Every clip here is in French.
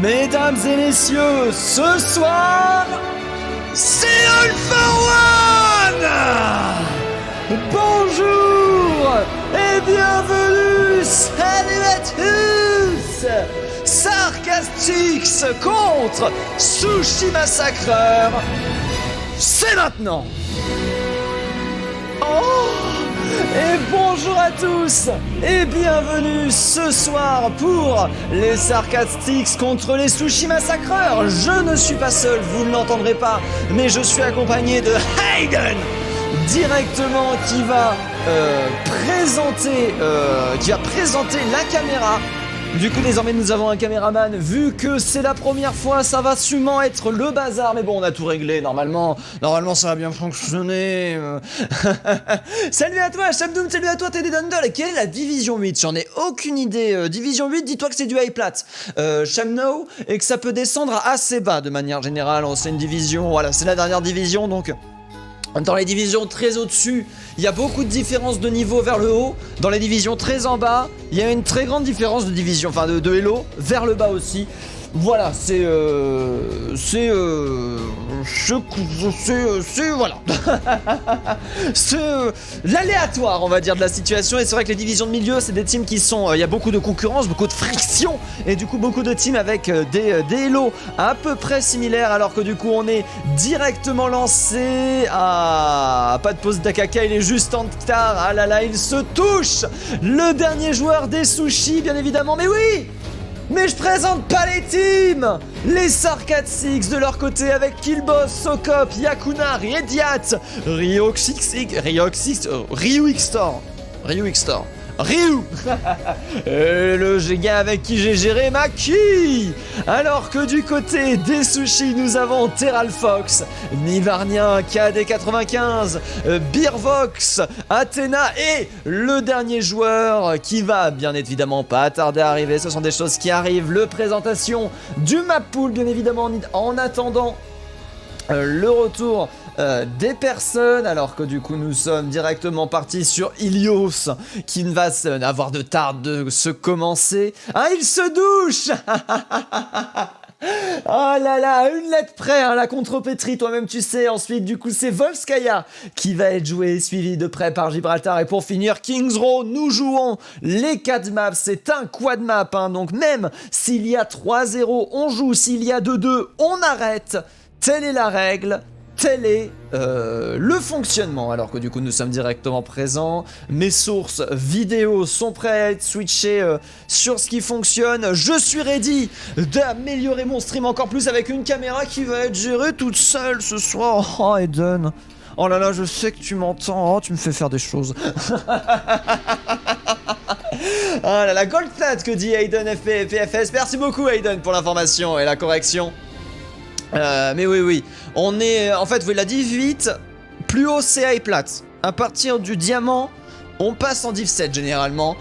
Mesdames et messieurs, ce soir, c'est All for One! Bonjour et bienvenue, salut à tous! Sarcastix contre Sushi Massacreur, c'est maintenant! Oh! Et bonjour à tous et bienvenue ce soir pour les Sarcastix contre les Sushi Massacreurs. Je ne suis pas seul, vous ne l'entendrez pas, mais je suis accompagné de Hayden directement qui va présenter la caméra. Du coup, désormais, nous avons un caméraman. Vu que c'est la première fois, ça va sûrement être le bazar. Mais bon, on a tout réglé. Normalement, ça va bien fonctionner. Salut à toi, Shabdoom. Salut à toi, TD Dundle. Quelle est la Division 8? J'en ai aucune idée. Division 8, dis-toi que c'est du high plat. Shamno, et que ça peut descendre à assez bas de manière générale. C'est une division. Voilà, c'est la dernière division. Donc, dans les divisions très au-dessus, il y a beaucoup de différences de niveau vers le haut. Dans les divisions très en bas, il y a une très grande différence de division, enfin de Elo vers le bas aussi. Voilà, c'est voilà. C'est l'aléatoire, on va dire, de la situation. Et c'est vrai que les divisions de milieu, c'est des teams qui sont, il y a beaucoup de concurrence, beaucoup de friction, et du coup beaucoup de teams avec des Elo à peu près similaires, alors que du coup on est directement lancé à pas de pause d'Akaka, il est juste en retard. Ah là là, il se touche. Le dernier joueur des sushis, bien évidemment, mais oui. Mais je présente pas les teams! Les Sarcastix de leur côté avec Killboss, Socop, Yakuna, Riediat, Ryu et le gars avec qui j'ai géré Maki. Alors que du côté des sushis, nous avons Terral Fox, Nivarnien, KD95, Beervox, Athena et le dernier joueur qui va bien évidemment pas tarder à arriver. Ce sont des choses qui arrivent. Le présentation du map pool, bien évidemment, en attendant le retour des personnes, alors que du coup nous sommes directement partis sur Ilios qui ne va avoir de tarde de se commencer. Ah, il se douche. Oh là là, une lettre près, hein, la contrepétrie, toi-même tu sais. Ensuite, du coup, c'est Volskaya qui va être joué, suivi de près par Gibraltar. Et pour finir, Kings Row, nous jouons les 4 maps. C'est un quad map, hein, donc même s'il y a 3-0, on joue. S'il y a 2-2, on arrête. Telle est la règle. Tel est le fonctionnement, alors que du coup nous sommes directement présents. Mes sources vidéo sont prêtes à être switchées sur ce qui fonctionne. Je suis ready d'améliorer mon stream encore plus avec une caméra qui va être gérée toute seule ce soir. Oh Eden, oh là là, je sais que tu m'entends. Oh, tu me fais faire des choses. Ah là là, gold plat que dit Aiden PFS. Merci beaucoup Aiden pour l'information et la correction. Mais oui, on est, en fait, vous la div 8, plus haut c'est high plat. À partir du diamant, on passe en div 7 généralement,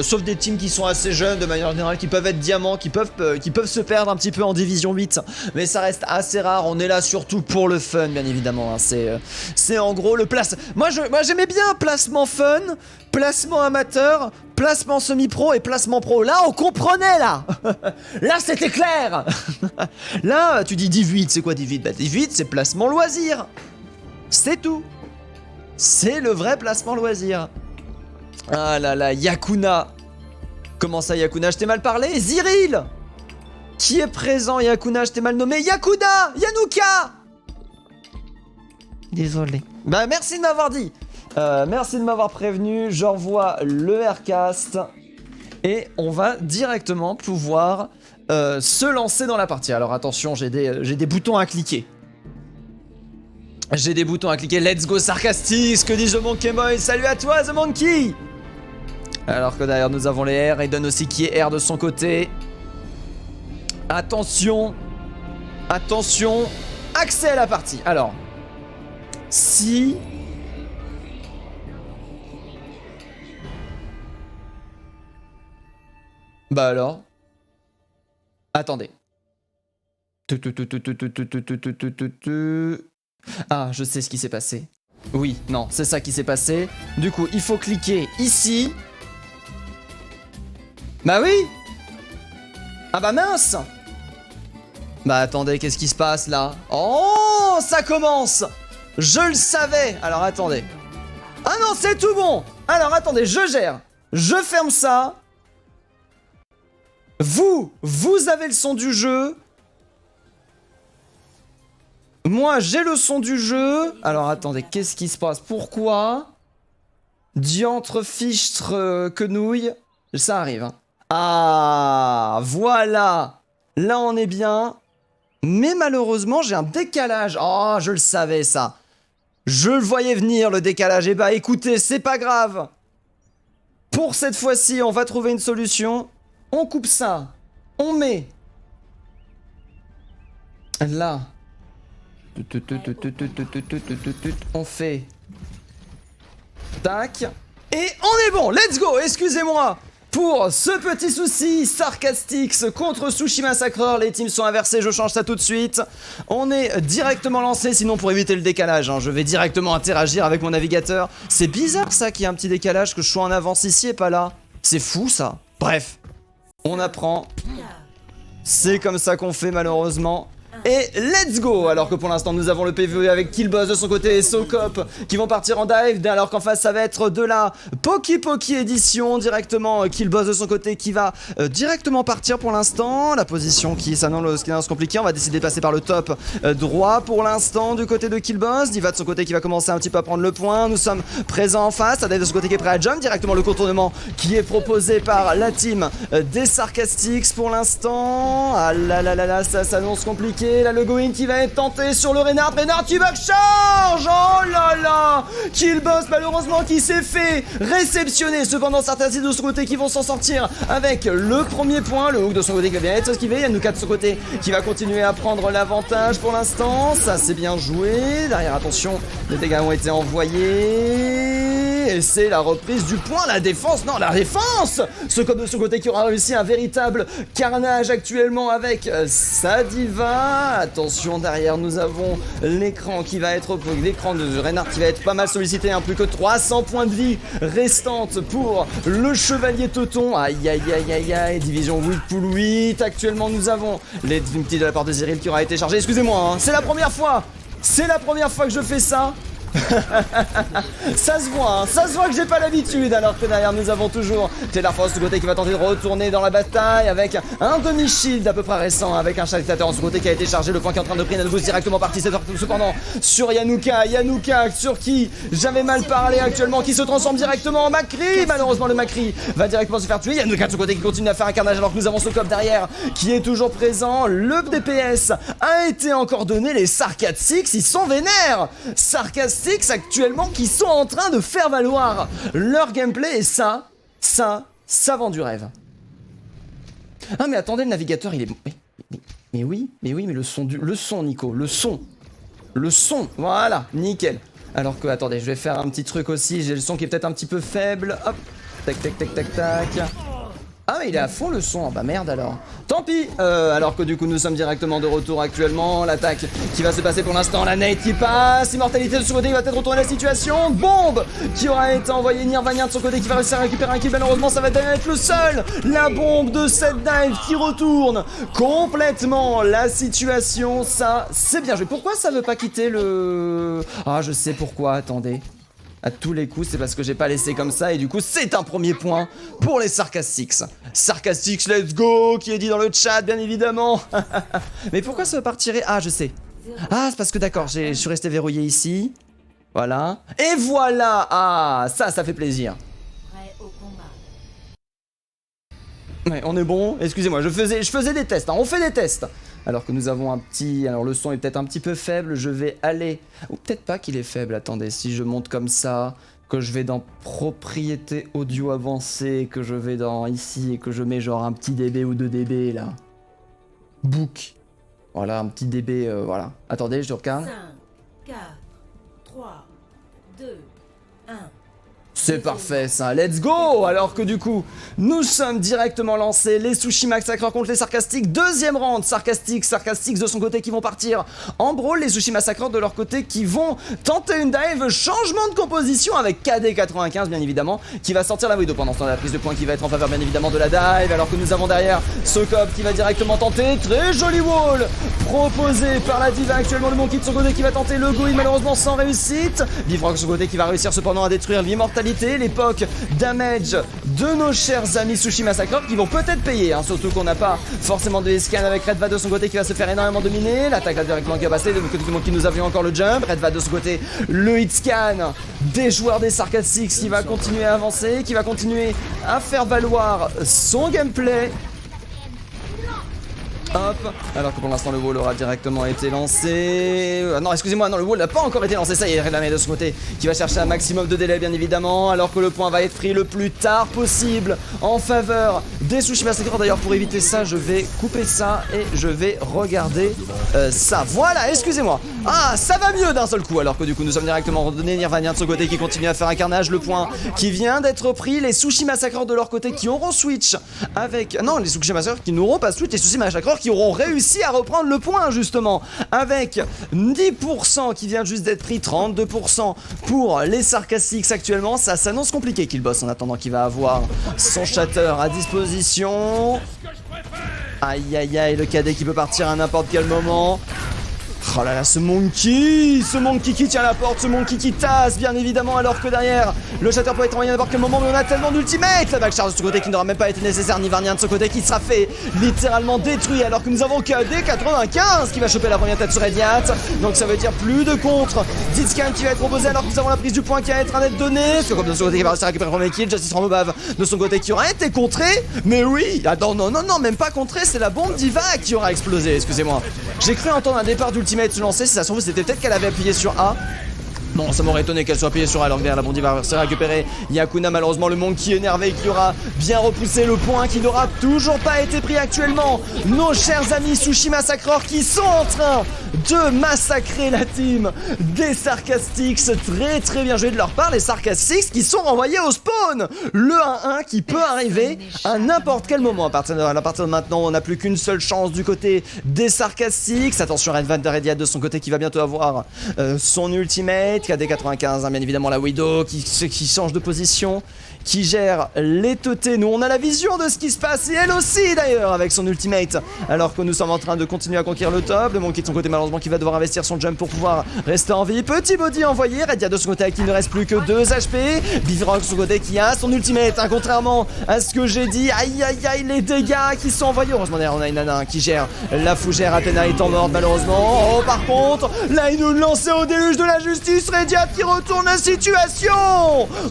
sauf des teams qui sont assez jeunes de manière générale, qui peuvent être diamants, qui peuvent se perdre un petit peu en division 8, mais ça reste assez rare. On est là surtout pour le fun, bien évidemment, hein. C'est en gros le place. Moi j'aimais bien placement fun, placement amateur, placement semi-pro et placement pro. Là on comprenait là. Là c'était clair. Là tu dis div 8, c'est quoi div 8? Bah div 8 c'est placement loisir. C'est tout. C'est le vrai placement loisir. Ah là là, Yakuna. Comment ça Yakuna, je t'ai mal parlé? Zyril. Qui est présent Yakuna, je t'ai mal nommé? Yakuna, Yanuka. Désolé. Bah merci de m'avoir dit. Merci de m'avoir prévenu. J'envoie le Aircast. Et on va directement pouvoir se lancer dans la partie. Alors attention, j'ai des boutons à cliquer. J'ai des boutons à cliquer. Let's go Sarcastix. Que dit The Monkey Boy? Salut à toi The Monkey. Alors que derrière nous avons les R. Aiden aussi qui est R de son côté. Attention. Attention. Accès à la partie. Alors. Si. Bah alors. Attendez. Ah, je sais ce qui s'est passé. Oui, non, c'est ça qui s'est passé. Du coup, il faut cliquer ici. Bah oui. Ah bah mince. Bah attendez, qu'est-ce qui se passe là? Oh, ça commence! Je le savais! Alors attendez. Ah non, c'est tout bon! Alors attendez, je gère. Je ferme ça. Vous avez le son du jeu. Moi, j'ai le son du jeu. Alors attendez, qu'est-ce qui se passe? Pourquoi? Diantre, fichtre, quenouille. Ça arrive. Hein. Ah, voilà. Là, on est bien. Mais malheureusement, j'ai un décalage. Oh, je le savais, ça. Je le voyais venir, le décalage. Eh bah, écoutez, c'est pas grave. Pour cette fois-ci, on va trouver une solution. On coupe ça. On met... Là. On fait... Tac. Et on est bon. Let's go. Excusez-moi. Pour ce petit souci, Sarcastix contre Sushi Massacreur, les teams sont inversés, je change ça tout de suite. On est directement lancé, sinon pour éviter le décalage, hein, je vais directement interagir avec mon navigateur. C'est bizarre ça qu'il y ait un petit décalage, que je sois en avance ici et pas là. C'est fou ça. Bref, on apprend. C'est comme ça qu'on fait malheureusement. Et let's go! Alors que pour l'instant nous avons le PvE avec Killboss de son côté et Socop qui vont partir en dive, alors qu'en face ça va être de la Poki Poki édition directement. Killboss de son côté qui va directement partir pour l'instant. La position qui s'annonce compliquée, on va décider de passer par le top droit pour l'instant du côté de Killboss. Diva de son côté qui va commencer un petit peu à prendre le point. Nous sommes présents en face. Adèle de son côté qui est prêt à jump directement, le contournement qui est proposé par la team des Sarcastics pour l'instant. Ah là là là là, ça s'annonce compliqué. Là, le going qui va être tenté sur le Reinhardt. Reinhardt qui va charge. Oh là là. Killboss malheureusement qui s'est fait réceptionner. Cependant, certains de son côté qui vont s'en sortir avec le premier point. Le hook de son côté qui va bien être esquivé. Yanuka de son côté qui va continuer à prendre l'avantage pour l'instant. Ça, c'est bien joué. Derrière, attention, les dégâts ont été envoyés. Et c'est la reprise du point. La défense, non, la défense. Ce code de son côté qui aura réussi un véritable carnage actuellement avec sa diva. Attention, derrière nous avons l'écran qui va être... L'écran de Reinhardt qui va être pas mal sollicité, hein, plus que 300 points de vie restantes pour le Chevalier Teuton. Aïe aïe aïe aïe aïe, division 8 pool 8. Actuellement nous avons les petits de la part de Cyril qui aura été chargé. Excusez-moi, hein, c'est la première fois. C'est la première fois que je fais ça. Ça se voit, hein, ça se voit que j'ai pas l'habitude. Alors que derrière nous avons toujours Taylor Frost de côté qui va tenter de retourner dans la bataille avec un demi-shield à peu près récent, avec un chalitateur en ce côté qui a été chargé, le point qui est en train de prendre boost directement parti. Cependant sur Yanuka sur qui j'avais mal parlé actuellement, qui se transforme directement en Macri. Malheureusement le Macri va directement se faire tuer. Yanuka de ce côté qui continue à faire un carnage alors que nous avons ce cop derrière qui est toujours présent. Le DPS a été encore donné. Les Sarcastics ils sont vénères. Sarcastics actuellement qui sont en train de faire valoir leur gameplay et ça vend du rêve. Ah mais attendez, le navigateur il est... Mais oui, mais le son Nico, le son, voilà, nickel. Alors que, attendez, je vais faire un petit truc aussi, j'ai le son qui est peut-être un petit peu faible, hop, tac tac tac tac tac. Ah mais il est à fond le son, bah merde alors. Tant pis, alors que du coup nous sommes directement de retour actuellement. L'attaque qui va se passer pour l'instant, la nade qui passe. Immortalité de son côté, il va peut-être retourner la situation. Bombe qui aura été envoyée. Nirvana de son côté qui va réussir à récupérer un kill. Malheureusement ça va être le seul. La bombe de cette dive qui retourne complètement la situation. Ça c'est bien joué. Pourquoi ça veut pas quitter le... Ah je sais pourquoi, attendez. À tous les coups, c'est parce que j'ai pas laissé comme ça et du coup, c'est un premier point pour les Sarcastics. Sarcastics, let's go, qui est dit dans le chat, bien évidemment. Mais pourquoi ça veut pas retirer? Ah, je sais. Ah, c'est parce que d'accord, je suis resté verrouillé ici. Voilà. Et voilà. Ah, ça fait plaisir. Ouais, on est bon. Excusez-moi, je faisais des tests. Hein. On fait des tests. Alors que nous avons un petit... Alors le son est peut-être un petit peu faible. Je vais aller... Ou peut-être pas qu'il est faible. Attendez, si je monte comme ça, que je vais dans propriété audio avancée, que je vais dans ici et que je mets genre un petit dB ou 2 dB là. Book. Voilà, un petit dB, voilà. Attendez, je regarde. 5, 4, 3, 2, 1. C'est parfait ça, let's go. Alors que du coup, nous sommes directement lancés, les Sushi Massacreurs contre les Sarcastics, deuxième round, Sarcastics de son côté qui vont partir en brawl, les Sushi Massacreurs de leur côté qui vont tenter une dive, changement de composition avec KD95 bien évidemment, qui va sortir la Widow pendant ce temps, la prise de points qui va être en faveur bien évidemment de la dive, alors que nous avons derrière Socop qui va directement tenter, très joli wall, proposé par la diva actuellement, le Monkey de son côté qui va tenter le Gouille malheureusement sans réussite, Bifrock de son côté qui va réussir cependant à détruire l'immortalité, l'époque damage de nos chers amis Sushi Massacreurs qui vont peut-être payer, hein, surtout qu'on n'a pas forcément de scan avec Redva de son côté qui va se faire énormément dominer, l'attaque là directement qui va passer, de côté du Monkey nous avions encore le jump, Redva de son côté le hit scan des joueurs des Sarcastics qui va continuer à avancer, qui va continuer à faire valoir son gameplay. Hop, alors que pour l'instant le wall aura directement été lancé. Non, excusez-moi, non, le wall n'a pas encore été lancé. Ça y est, Redlamé de ce côté qui va chercher un maximum de délai, bien évidemment. Alors que le point va être pris le plus tard possible en faveur des Sushi Massacreurs. D'ailleurs, pour éviter ça, je vais couper ça et je vais regarder ça. Voilà, excusez-moi. Ah, ça va mieux d'un seul coup. Alors que du coup, nous sommes directement redonnés. Nirvana de ce côté qui continue à faire un carnage. Le point qui vient d'être pris. Les Sushi Massacreurs de leur côté qui auront switch avec. Non, les Sushi Massacreurs qui n'auront pas switch. Les Sushi Massacreurs qui auront réussi à reprendre le point justement avec 10% qui vient juste d'être pris, 32% pour les Sarcastics actuellement. Ça s'annonce compliqué Killboss en attendant qu'il va avoir son shatter à disposition. Aïe aïe aïe, le cadet qui peut partir à n'importe quel moment. Oh là là, ce monkey qui tient la porte, ce monkey qui tasse bien évidemment, alors que derrière le shatter peut être envoyé à n'importe quel moment, mais on a tellement d'ultimate. La backcharge de ce côté qui n'aura même pas été nécessaire, Nivarnien de ce côté qui sera fait littéralement détruit, alors que nous avons KD95 qui va choper la première tête sur Radiant. Donc ça veut dire plus de contre. Zitscan qui va être proposé alors que nous avons la prise du point qui va être à être donnée. Socop de son côté qui va réussir à récupérer le premier kill, Justice Ramobave de son côté qui aura été contré. Mais oui, attends, non, même pas contré, c'est la bombe d'Iva qui aura explosé, excusez-moi. J'ai cru entendre un départ d'ultimate se lancer, si ça se trouve c'était peut-être qu'elle avait appuyé sur A. Bon, ça m'aurait étonné qu'elle soit appuyée sur A, alors que derrière la Bondi va se récupérer. Yakuna, malheureusement, le monkey énervé qui aura bien repoussé le point qui n'aura toujours pas été pris actuellement. Nos chers amis Sushi Massacreurs qui sont en train de massacrer la team des Sarcastics. Très très bien joué de leur part, les Sarcastics qui sont renvoyés au spawn. Le 1-1 qui peut arriver à n'importe quel moment. À partir de maintenant, on n'a plus qu'une seule chance du côté des Sarcastics. Attention, Red Van der Rediat de son côté qui va bientôt avoir son ultimate. KD95, hein, bien évidemment la Widow qui change de position, qui gère les teutés. Nous on a la vision de ce qui se passe et elle aussi d'ailleurs avec son ultimate, alors que nous sommes en train de continuer à conquérir le top. Le Monkey de son côté malheureusement qui va devoir investir son jump pour pouvoir rester en vie. Petit body envoyé, Redia de son côté à qui il ne reste plus que 2 HP. Bifrock de son côté qui a son ultimate, hein, contrairement à ce que j'ai dit. Aïe aïe aïe, les dégâts qui sont envoyés. Heureusement derrière on a une nana qui gère la fougère. Athéna étant morte malheureusement. Oh par contre, là il nous lançait au déluge de la justice. Radiat qui retourne la situation.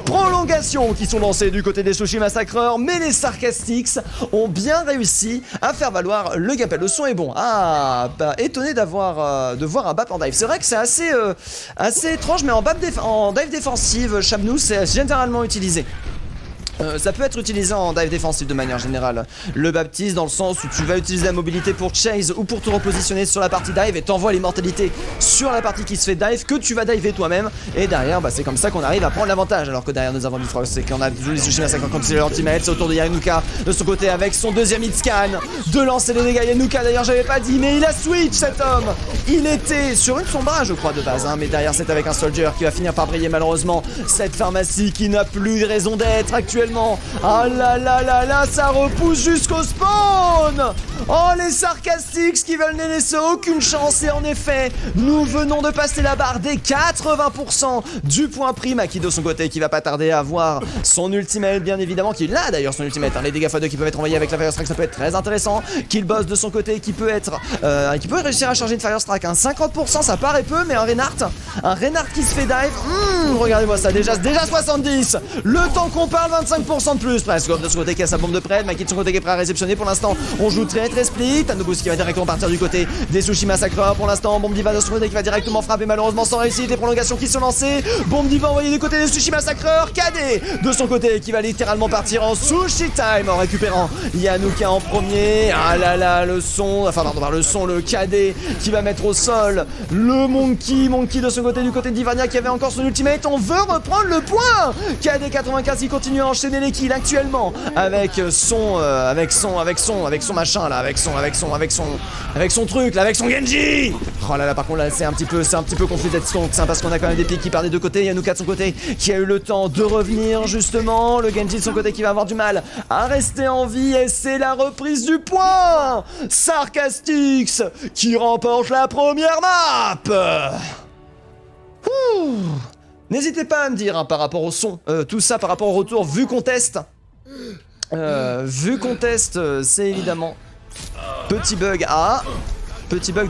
Prolongation qui sont lancés du côté des Sushi Massacreurs, mais les Sarcastics ont bien réussi à faire valoir le gameplay. Le son est bon. Ah, bah, étonné de voir un BAP en dive. C'est vrai que c'est assez étrange, mais en dive défensive, Shabnous c'est généralement utilisé. Ça peut être utilisé en dive défensif de manière générale. Le baptise dans le sens où tu vas utiliser la mobilité pour chase ou pour te repositionner sur la partie dive et t'envoies l'immortalité sur la partie qui se fait dive que tu vas diver toi-même. Et derrière, bah, c'est comme ça qu'on arrive à prendre l'avantage. Alors que derrière nous avons Bifrost, c'est qu'on a les Sushi Massacreurs quand c'est l'ultimate. C'est autour de Yanuka de son côté avec son deuxième hit scan de lancer les dégâts. Yanuka d'ailleurs j'avais pas dit, mais il a switch cet homme. Il était sur une sombra je crois de base, hein, mais derrière c'est avec un soldier qui va finir par briller malheureusement. Cette pharmacie qui n'a plus de raison d'être actuellement. Ah là là là là, ça repousse jusqu'au spawn. Oh les Sarcastics qui veulent ne laisser aucune chance. Et en effet, nous venons de passer la barre des 80% du point prime. Aki de son côté qui va pas tarder à avoir son ultimate bien évidemment, qui l'a d'ailleurs son ultimate, hein. Les dégâts x2 qui peuvent être envoyés avec la Fire Strike, ça peut être très intéressant. Killboss de son côté qui peut réussir à charger une Fire Strike, hein. 50% ça paraît peu, mais un Reinhardt qui se fait dive, regardez-moi ça, déjà 70. Le temps qu'on parle, 25 25% de plus presque. De son côté qui a sa bombe de près, Maki de son côté qui est prêt à réceptionner. Pour l'instant, on joue très split. Tanobus qui va directement partir du côté des Sushi Massacreurs. Pour l'instant, Bombe Diva de son côté qui va directement frapper, malheureusement sans réussite. Les prolongations qui sont lancées. Bombe Diva envoyée du côté des Sushi Massacreurs. KD de son côté qui va littéralement partir en Sushi Time en récupérant Yanouka en premier. Ah là là, le son, le KD qui va mettre au sol le Monkey de son côté, du côté d'Ivania qui avait encore son ultimate. On veut reprendre le point. KD 95 qui continue à enchaîner les kills actuellement avec son machin là, avec son truc là, avec son Genji. Oh là là, par contre là c'est un petit peu confus d'être stonk, parce qu'on a quand même des pics qui partent des deux côtés. Yanouka de son côté qui a eu le temps de revenir justement, le Genji de son côté qui va avoir du mal à rester en vie, et c'est la reprise du point. Sarcastix qui remporte la première map. Ouh. N'hésitez pas à me dire par rapport au son, tout ça par rapport au retour, vu qu'on teste. C'est évidemment petit bug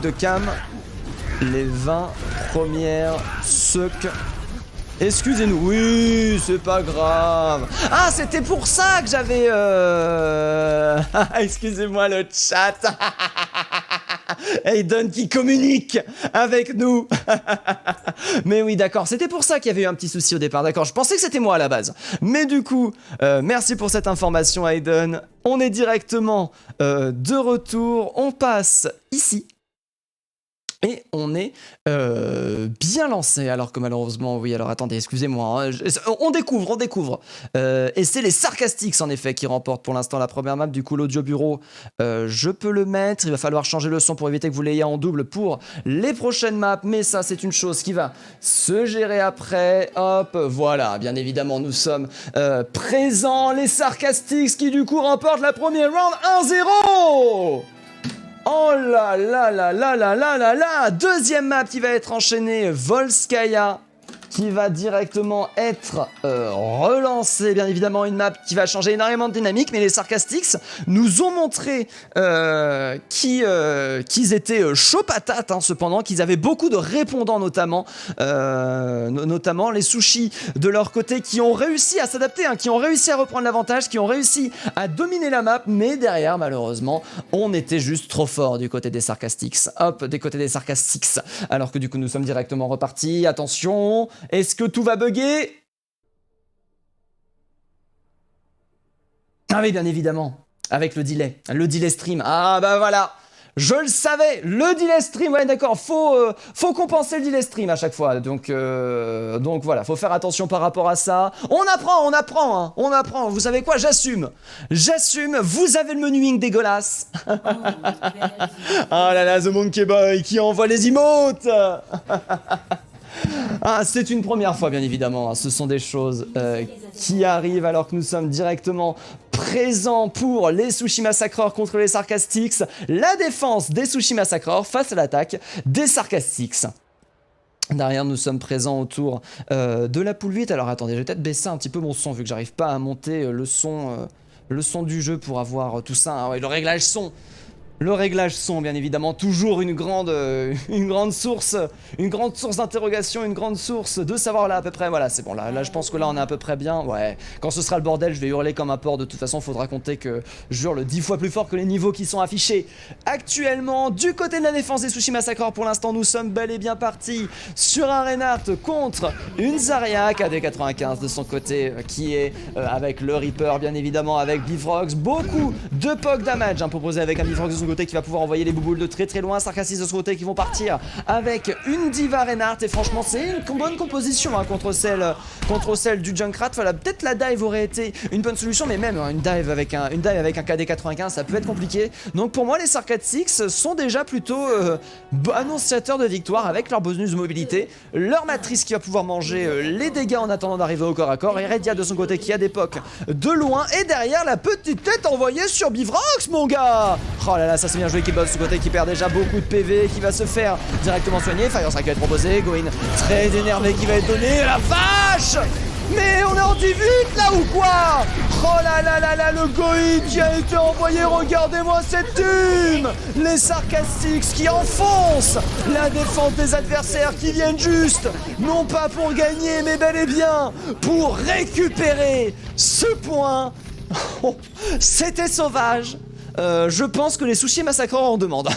de cam. Les 20 premières suck. Excusez-nous, oui, c'est pas grave. Ah, c'était pour ça que j'avais... Excusez-moi le chat. Aiden qui communique avec nous. Mais oui, d'accord, c'était pour ça qu'il y avait eu un petit souci au départ, d'accord. Je pensais que c'était moi à la base. Mais du coup, merci pour cette information, Aiden. On est directement de retour. On passe ici. Et on est bien lancé, alors que malheureusement, oui, alors attendez, excusez-moi, hein, on découvre. Et c'est les Sarcastics, en effet, qui remportent pour l'instant la première map. Du coup, l'audio bureau, je peux le mettre. Il va falloir changer le son pour éviter que vous l'ayez en double pour les prochaines maps. Mais ça, c'est une chose qui va se gérer après. Hop, voilà, bien évidemment, nous sommes présents. Les Sarcastics qui, du coup, remportent la première round 1-0. Oh là là là là là là là là. Deuxième map qui va être enchaînée, Volskaya, qui va directement être relancée. Bien évidemment, une map qui va changer énormément de dynamique, mais les Sarcastics nous ont montré qu'ils étaient chauds patates, hein, cependant, qu'ils avaient beaucoup de répondants, notamment les sushis de leur côté, qui ont réussi à s'adapter, hein, qui ont réussi à reprendre l'avantage, qui ont réussi à dominer la map, mais derrière, malheureusement, on était juste trop fort du côté des Sarcastics. Hop, des côtés des Sarcastics. Alors que du coup, nous sommes directement repartis. Attention, est-ce que tout va bugger? Ah oui, bien évidemment, avec le delay stream. Ah bah voilà, je le savais, le delay stream, ouais d'accord, faut compenser le delay stream à chaque fois, donc voilà, faut faire attention par rapport à ça. On apprend, vous savez quoi, j'assume, vous avez le menuing dégueulasse. Ah là là, The Monkey Boy qui envoie les emotes. Ah, c'est une première fois, bien évidemment, hein. Ce sont des choses qui arrivent alors que nous sommes directement présents pour les Sushi Massacreurs contre les Sarcastics. La défense des Sushi Massacreurs face à l'attaque des Sarcastics. Derrière, nous sommes présents autour de la poule 8. Alors attendez, je vais peut-être baisser un petit peu mon son vu que j'arrive pas à monter le son du jeu pour avoir tout ça, hein. Ouais, le réglage son. Le réglage son, bien évidemment, toujours une grande source d'interrogation, une grande source de savoir là à peu près. Voilà, c'est bon, là je pense que là on est à peu près bien. Ouais, quand ce sera le bordel, je vais hurler comme un porc. De toute façon, faudra compter que je hurle 10 fois plus fort que les niveaux qui sont affichés actuellement. Du côté de la défense des Sushi Massacreurs, pour l'instant, nous sommes bel et bien partis sur un Reinhardt contre une Zarya, KD95 de son côté, qui est avec le Reaper, bien évidemment, avec Bifrox. Beaucoup de poke damage, hein, proposé avec un Bifrox de son côté qui va pouvoir envoyer les bouboules de très très loin. Sarcastis de son côté qui vont partir avec une Diva Reinhardt, et franchement c'est une bonne composition, hein, contre celle du Junkrat. Voilà, peut-être la dive aurait été une bonne solution, mais même une dive avec un KD95 ça peut être compliqué. Donc pour moi les Sarcastic sont déjà plutôt annonciateurs de victoire avec leur bonus de mobilité, leur matrice qui va pouvoir manger les dégâts en attendant d'arriver au corps à corps, et Redia de son côté qui a des pocs de loin, et derrière la petite tête envoyée sur Bifrox, mon gars. Oh là là, ça c'est bien joué, qui bosse de ce côté, qui perd déjà beaucoup de PV, qui va se faire directement soigner. Firestrike va être proposé, Goin très énervé qui va être donné. La vache! Mais on est en 18 là ou quoi? Oh là là là là, le Goïd qui a été envoyé, regardez-moi cette team. Les Sarcastics qui enfoncent la défense des adversaires qui viennent juste, non pas pour gagner, mais bel et bien pour récupérer ce point. Oh, c'était sauvage. Je pense que les sushis massacreurs en demandent.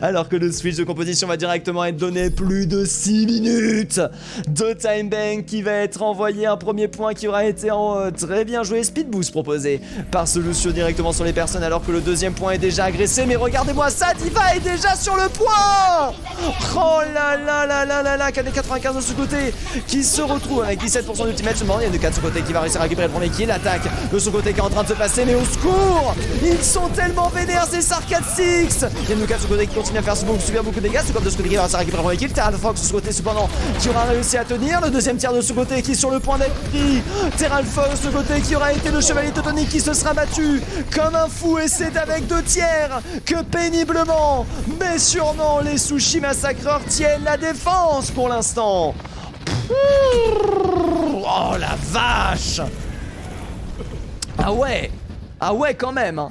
Alors que le switch de composition va directement être donné plus de 6 minutes de time bank qui va être envoyé. Un premier point qui aura été très bien joué. Speed boost proposé par ce Lucio directement sur les personnes alors que le deuxième point est déjà agressé. Mais regardez-moi ça, Diva est déjà sur le point. Oh là là là là là là, KD95 de ce côté qui se retrouve avec 17% d'ultimate. Je me demande, il y a Nuka de ce côté qui va réussir à récupérer le premier kill. L'attaque de ce côté qui est en train de se passer, mais au secours, ils sont tellement vénères ces Sarcastics. Il y a Nuka de ce côté qui continue à faire subir beaucoup de dégâts. Ce côté de ce côté qui va réussir à récupérer le premier kill. Terral Fox de ce côté cependant qui aura réussi à tenir. Le deuxième tiers de ce côté qui est sur le point d'être pris. Terral Fox de ce côté qui aura été le chevalier teutonique qui se sera battu comme un fou, et c'est avec 2 tiers que péniblement mais sûrement les sushis massacreurs tiennent la défense pour l'instant. Oh la vache. Ah ouais quand même hein.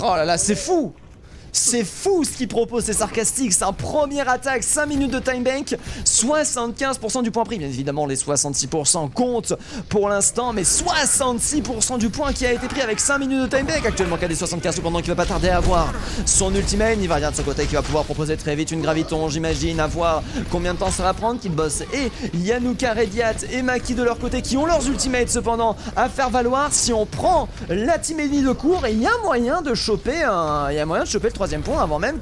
Oh là là, c'est fou. C'est fou ce qu'il propose, ces Sarcastics. C'est un première attaque, 5 minutes de time bank, 75% du point pris. Bien évidemment, les 66% comptent pour l'instant, mais 66% du point qui a été pris avec 5 minutes de time bank. Actuellement, KD75 cependant qui va pas tarder à avoir son ultimate. Il va rien de ce côté qui va pouvoir proposer très vite une graviton, j'imagine, à voir combien de temps ça va prendre. Qu'il bosse et Yanuka, Rediat et Maki de leur côté qui ont leurs ultimates cependant à faire valoir. Si on prend la team ennemie de court, il y a moyen de choper le troisième point avant même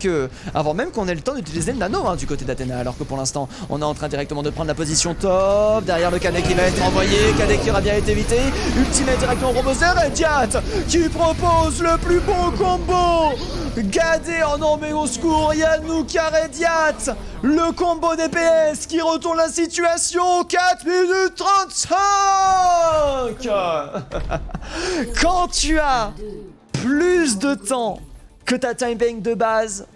qu'on ait le temps d'utiliser le nano hein, du côté d'Athéna, alors que pour l'instant on est en train directement de prendre la position top derrière le Cadet qui va être envoyé. Cadet qui aura bien été évité, ultimate directement proposé. Rediat qui propose le plus beau combo. Gadé, oh non mais au secours, Yanuka, Rediat, le combo DPS qui retourne la situation. 4 minutes 35. Quand tu as plus de temps que ta time bank de base,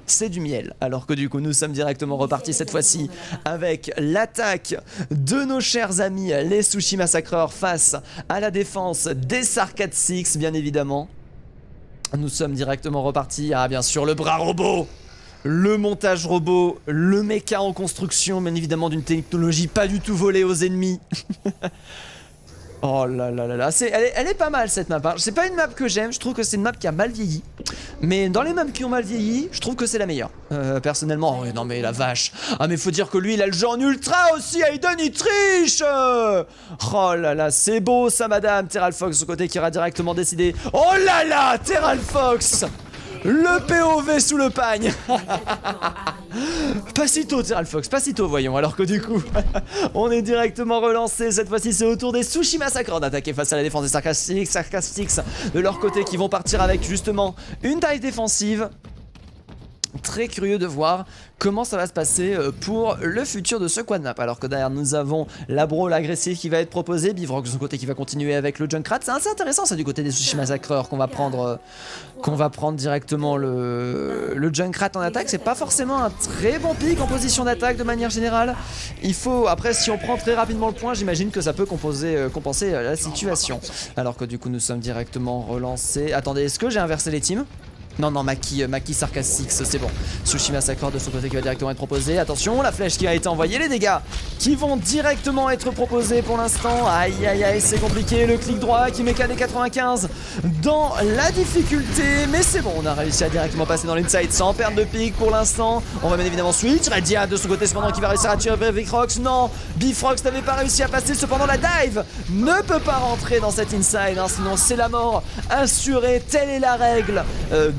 c'est du miel. Alors que du coup nous sommes directement repartis cette fois-ci avec l'attaque de nos chers amis les Sushi Massacreurs face à la défense des Sarcastics, bien évidemment. Nous sommes directement repartis. Ah bien sûr, le bras robot, le montage robot, le mecha en construction, bien évidemment d'une technologie pas du tout volée aux ennemis. Oh là là là là, elle est pas mal cette map hein. C'est pas une map que j'aime, je trouve que c'est une map qui a mal vieilli. Mais dans les maps qui ont mal vieilli, je trouve que c'est la meilleure. Personnellement, oh, non mais la vache. Ah mais faut dire que lui il a le jeu en ultra aussi, Aiden il triche. Oh là là, c'est beau ça madame. Terral Fox ce côté qui aura directement décidé. Oh là là, Terral Fox, le POV sous le pagne. Pas si tôt Terral Fox, pas si tôt voyons. Alors que du coup on est directement relancé. Cette fois-ci c'est au tour des Sushi Massacreurs d'attaquer face à la défense des Sarcastics de leur côté qui vont partir avec justement une taille défensive. Très curieux de voir comment ça va se passer pour le futur de ce quad map. Alors que derrière nous avons la brawl agressive qui va être proposée, Bivrock de son côté qui va continuer avec le Junkrat. C'est assez intéressant ça du côté des Sushi Massacreurs qu'on va prendre directement le Junkrat en attaque. C'est pas forcément un très bon pick en position d'attaque de manière générale. Il faut, après si on prend très rapidement le point, j'imagine que ça peut compenser la situation. Alors que du coup nous sommes directement relancés. Attendez, est-ce que j'ai inversé les teams ? Non, Maki Sarcastics, c'est bon. Sushi Massacre de son côté qui va directement être proposé. Attention, la flèche qui a été envoyée, les dégâts qui vont directement être proposés pour l'instant. Aïe aïe aïe, c'est compliqué. Le clic droit qui met KD95 dans la difficulté. Mais c'est bon, on a réussi à directement passer dans l'inside sans perdre de pique pour l'instant. On va bien évidemment switch. Rediat de son côté cependant qui va réussir à tuer Bifrox. Non, Bifrox n'avait pas réussi à passer. Cependant, la dive ne peut pas rentrer dans cette inside, hein, sinon c'est la mort assurée. Telle est la règle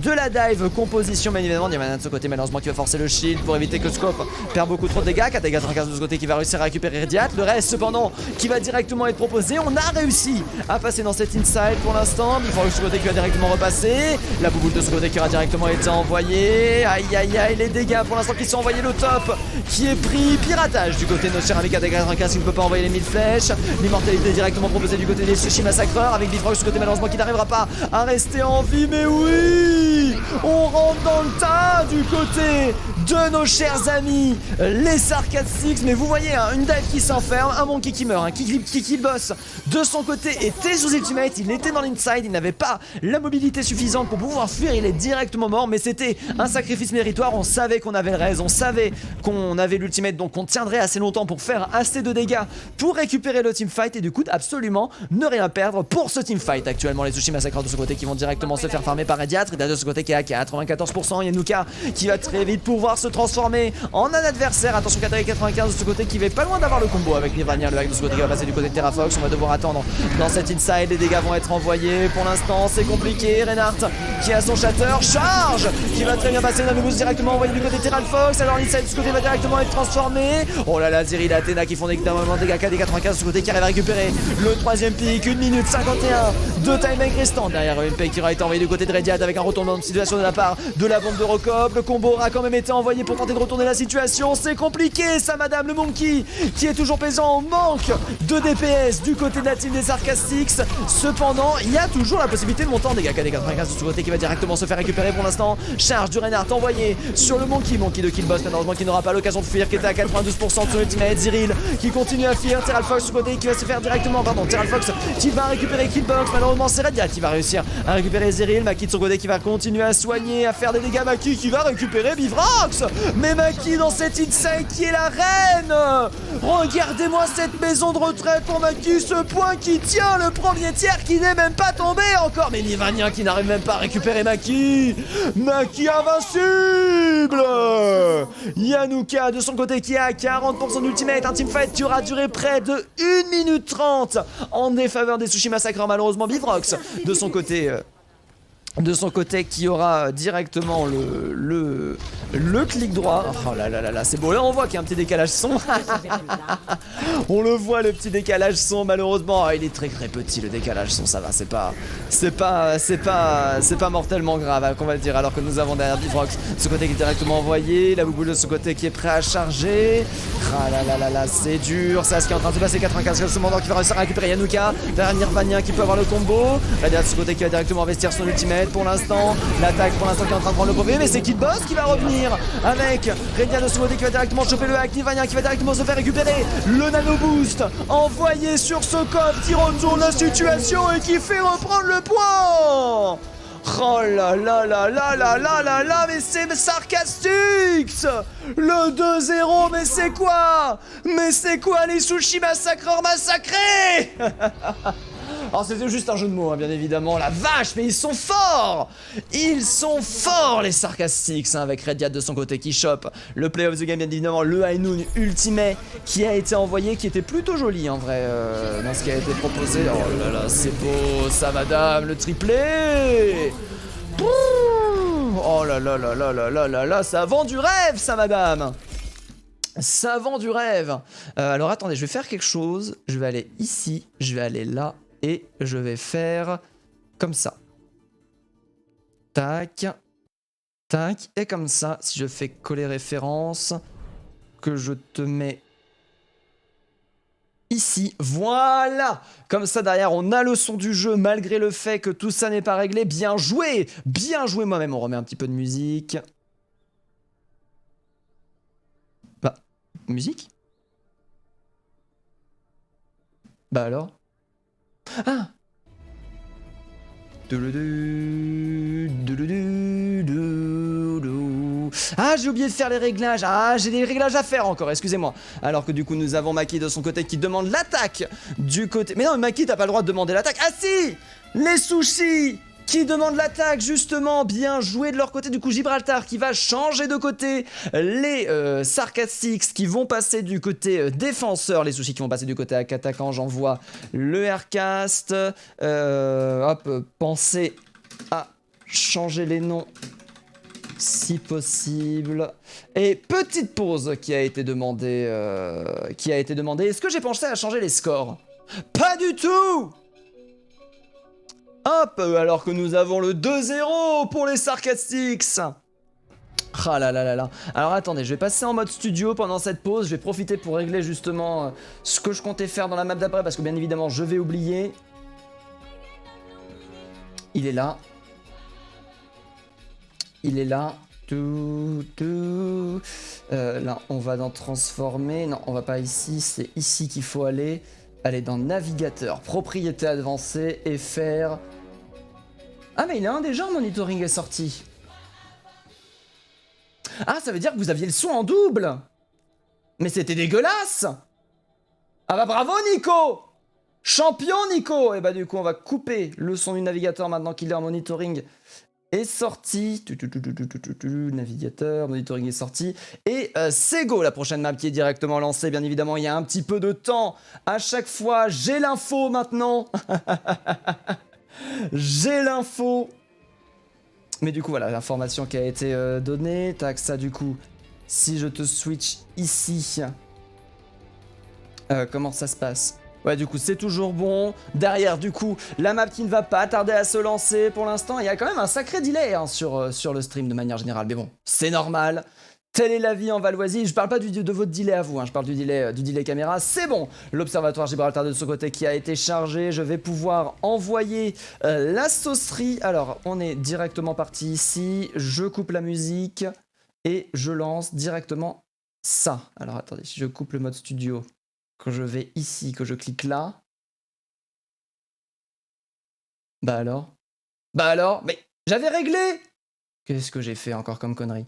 de la dive composition. Bien évidemment, il y a de ce côté malheureusement qui va forcer le shield pour éviter que Scope perd beaucoup trop de dégâts. KD95 de ce côté qui va réussir à récupérer Rediat. Le reste cependant qui va directement être proposé. On a réussi à passer dans cette inside pour l'instant. Il faut de ce côté qui va directement repasser. La bouboule de ce côté qui aura directement été envoyée. Aïe aïe aïe, les dégâts pour l'instant qui sont envoyés. Le top qui est pris. Piratage du côté de notre cher ami KD95 qui ne peut pas envoyer les 1000 flèches. L'immortalité directement proposée du côté des Sushi Massacreurs avec Bifrost de ce côté malheureusement qui n'arrivera pas à rester en vie. Mais oui, on rentre dans le tas du côté de nos chers amis, les Sarcastics. Mais vous voyez, hein, une dive qui s'enferme, un monkey qui meurt, un qui boss de son côté était sous ultimate, il était dans l'inside, il n'avait pas la mobilité suffisante pour pouvoir fuir, il est directement mort, mais c'était un sacrifice méritoire, on savait qu'on avait le raise, on savait qu'on avait l'ultimate, donc on tiendrait assez longtemps pour faire assez de dégâts pour récupérer le teamfight et du coup absolument ne rien perdre pour ce teamfight. Actuellement les Sushi Massacreurs de ce côté qui vont directement se faire farmer par Radiatre, et de ce côté qui est à 94%, Yanuka qui va très vite pouvoir se transformer en un adversaire. Attention Katari 95 de ce côté qui va pas loin d'avoir le combo avec Nirvania, le hack de ce côté qui va passer du côté de Terrafox, on va devoir attendre dans cet inside, les dégâts vont être envoyés, pour l'instant c'est compliqué, Reinhardt qui a son shatter, charge qui va très bien passer, Nanobus directement envoyé du côté de Terrafox, alors l'inside de ce côté va directement être transformé, oh là là, Zyril et Athena qui font énormément de dégâts, KD95 de ce côté qui arrive à récupérer le troisième pick, 1 minute 51 de timing restant, derrière MP qui aura été envoyé du côté de Radiat avec un retournement de situation de la part de la bombe de Rocop, le combo aura quand même été envoyé pour tenter de retourner la situation, c'est compliqué ça madame, le Monkey qui est toujours pesant, manque de DPS du côté de la team des Sarcastics, cependant il y a toujours la possibilité de monter en dégâts, KD95 de ce côté qui va directement se faire récupérer pour l'instant, charge du Reinhardt envoyé sur le Monkey de kill boss, malheureusement qui n'aura pas l'occasion de fuir, qui était à 92% de son ultimate, Zyril qui continue à fuir, Terralfox de ce côté qui va se faire directement, Terralfox qui va récupérer Killbox, malheureusement c'est Radiat qui va réussir à récupérer Zyril, Maki de son côté qui va continuer à soigner, à faire des dégâts, Maki qui va récupérer Bivrox, mais Maki dans cette inside qui est la reine, regardez-moi cette maison de retraite pour Maki, ce point qui tient le premier tiers qui n'est même pas tombé encore, mais Nivania qui n'arrive même pas à récupérer Maki invincible, Yanuka de son côté qui a 40% d'ultimate, un teamfight qui aura duré près de 1 minute 30 en défaveur des Sushi Massacreurs, malheureusement Bivrox de son côté qui aura directement le clic droit. Oh là là là là, c'est beau. Là on voit qu'il y a un petit décalage son. On le voit, le petit décalage son, malheureusement. Il est très très petit le décalage son, ça va, c'est pas mortellement grave, hein, qu'on va le dire, alors que nous avons derrière Bivrox ce côté qui est directement envoyé, la bouboule de ce côté qui est prêt à charger. Ah là là là là, c'est dur, c'est ce qui est en train de se passer, 95 ce moment qui va réussir à récupérer Yanuka, derrière Nirvania qui peut avoir le combo, là derrière ce côté qui va directement investir son ultimate pour l'instant, l'attaque pour l'instant qui est en train de prendre le premier, mais c'est Kid Boss qui va revenir avec Renia de ce côté qui va directement choper le hack, Nirvania qui va directement se faire récupérer le nano boost envoyé sur ce cop qui retourne la situation et qui fait reprendre le point. Oh là là là là là là là là, mais c'est Sarcastics, le 2-0, mais c'est quoi? Mais c'est quoi les Sushi Massacreurs massacrés? Alors c'était juste un jeu de mots, hein, bien évidemment, la vache, mais ils sont forts. Ils sont forts les Sarcastics, hein, avec Radiat de son côté qui chope le play of the game, bien évidemment, le High Noon Ultimate qui a été envoyé, qui était plutôt joli en vrai, dans ce qui a été proposé. Oh là là, c'est beau, ça madame, le triplé. Oh là là là là là là là là, ça vend du rêve ça madame. Ça vend du rêve. Alors attendez, je vais faire quelque chose, je vais aller ici, je vais aller là. Et je vais faire comme ça. Tac. Tac. Et comme ça, si je fais coller référence, que je te mets ici. Voilà. Comme ça, derrière, on a le son du jeu, malgré le fait que tout ça n'est pas réglé. Bien joué. Bien joué moi-même. On remet un petit peu de musique. Bah, musique? Bah alors? Ah. Ah, j'ai oublié de faire les réglages. Ah, j'ai des réglages à faire encore, excusez-moi. Alors que du coup, nous avons Maki de son côté qui demande l'attaque du côté... Mais non, Maki, t'as pas le droit de demander l'attaque. Ah si, les sushis qui demandent l'attaque, justement, bien joué de leur côté. Du coup, Gibraltar qui va changer de côté, les Sarcastics qui vont passer du côté défenseur, les Sushis qui vont passer du côté attaquant. J'envoie le Aircast. Hop, pensez à changer les noms si possible. Et petite pause qui a été demandée. Est-ce que j'ai pensé à changer les scores? Pas du tout! Hop, alors que nous avons le 2-0 pour les Sarcastics. Ah là là là là. Alors attendez, je vais passer en mode studio pendant cette pause. Je vais profiter pour régler justement ce que je comptais faire dans la map d'après, parce que bien évidemment je vais oublier. Il est là. Il est là. Là, on va dans transformer. Non, on va pas ici. C'est ici qu'il faut aller. Aller dans navigateur, propriété avancée et faire... Ah, mais il y en a un déjà, monitoring est sorti. Ah, ça veut dire que vous aviez le son en double. Mais c'était dégueulasse. Ah bah bravo, Nico. Champion, Nico. Et bah du coup, on va couper le son du navigateur maintenant qu'il est en monitoring. Est sorti. Navigateur, monitoring est sorti. Et c'est go, la prochaine map qui est directement lancée. Bien évidemment, il y a un petit peu de temps. À chaque fois, j'ai l'info maintenant. J'ai l'info. Mais du coup, voilà, l'information qui a été donnée. Tac, ça du coup, si je te switch ici, comment ça se passe? Ouais, du coup, c'est toujours bon. Derrière, du coup, la map qui ne va pas tarder à se lancer pour l'instant. Il y a quand même un sacré delay hein, sur le stream de manière générale. Mais bon, c'est normal. Telle est la vie en Valoisie. Je parle pas de votre delay à vous, hein. Je parle du delay caméra. C'est bon. L'observatoire Gibraltar de ce côté qui a été chargé. Je vais pouvoir envoyer la saucerie. Alors, on est directement parti ici. Je coupe la musique et je lance directement ça. Alors, attendez, si je coupe le mode studio, que je vais ici, que je clique là. Bah alors, mais j'avais réglé. Qu'est-ce que j'ai fait encore comme connerie?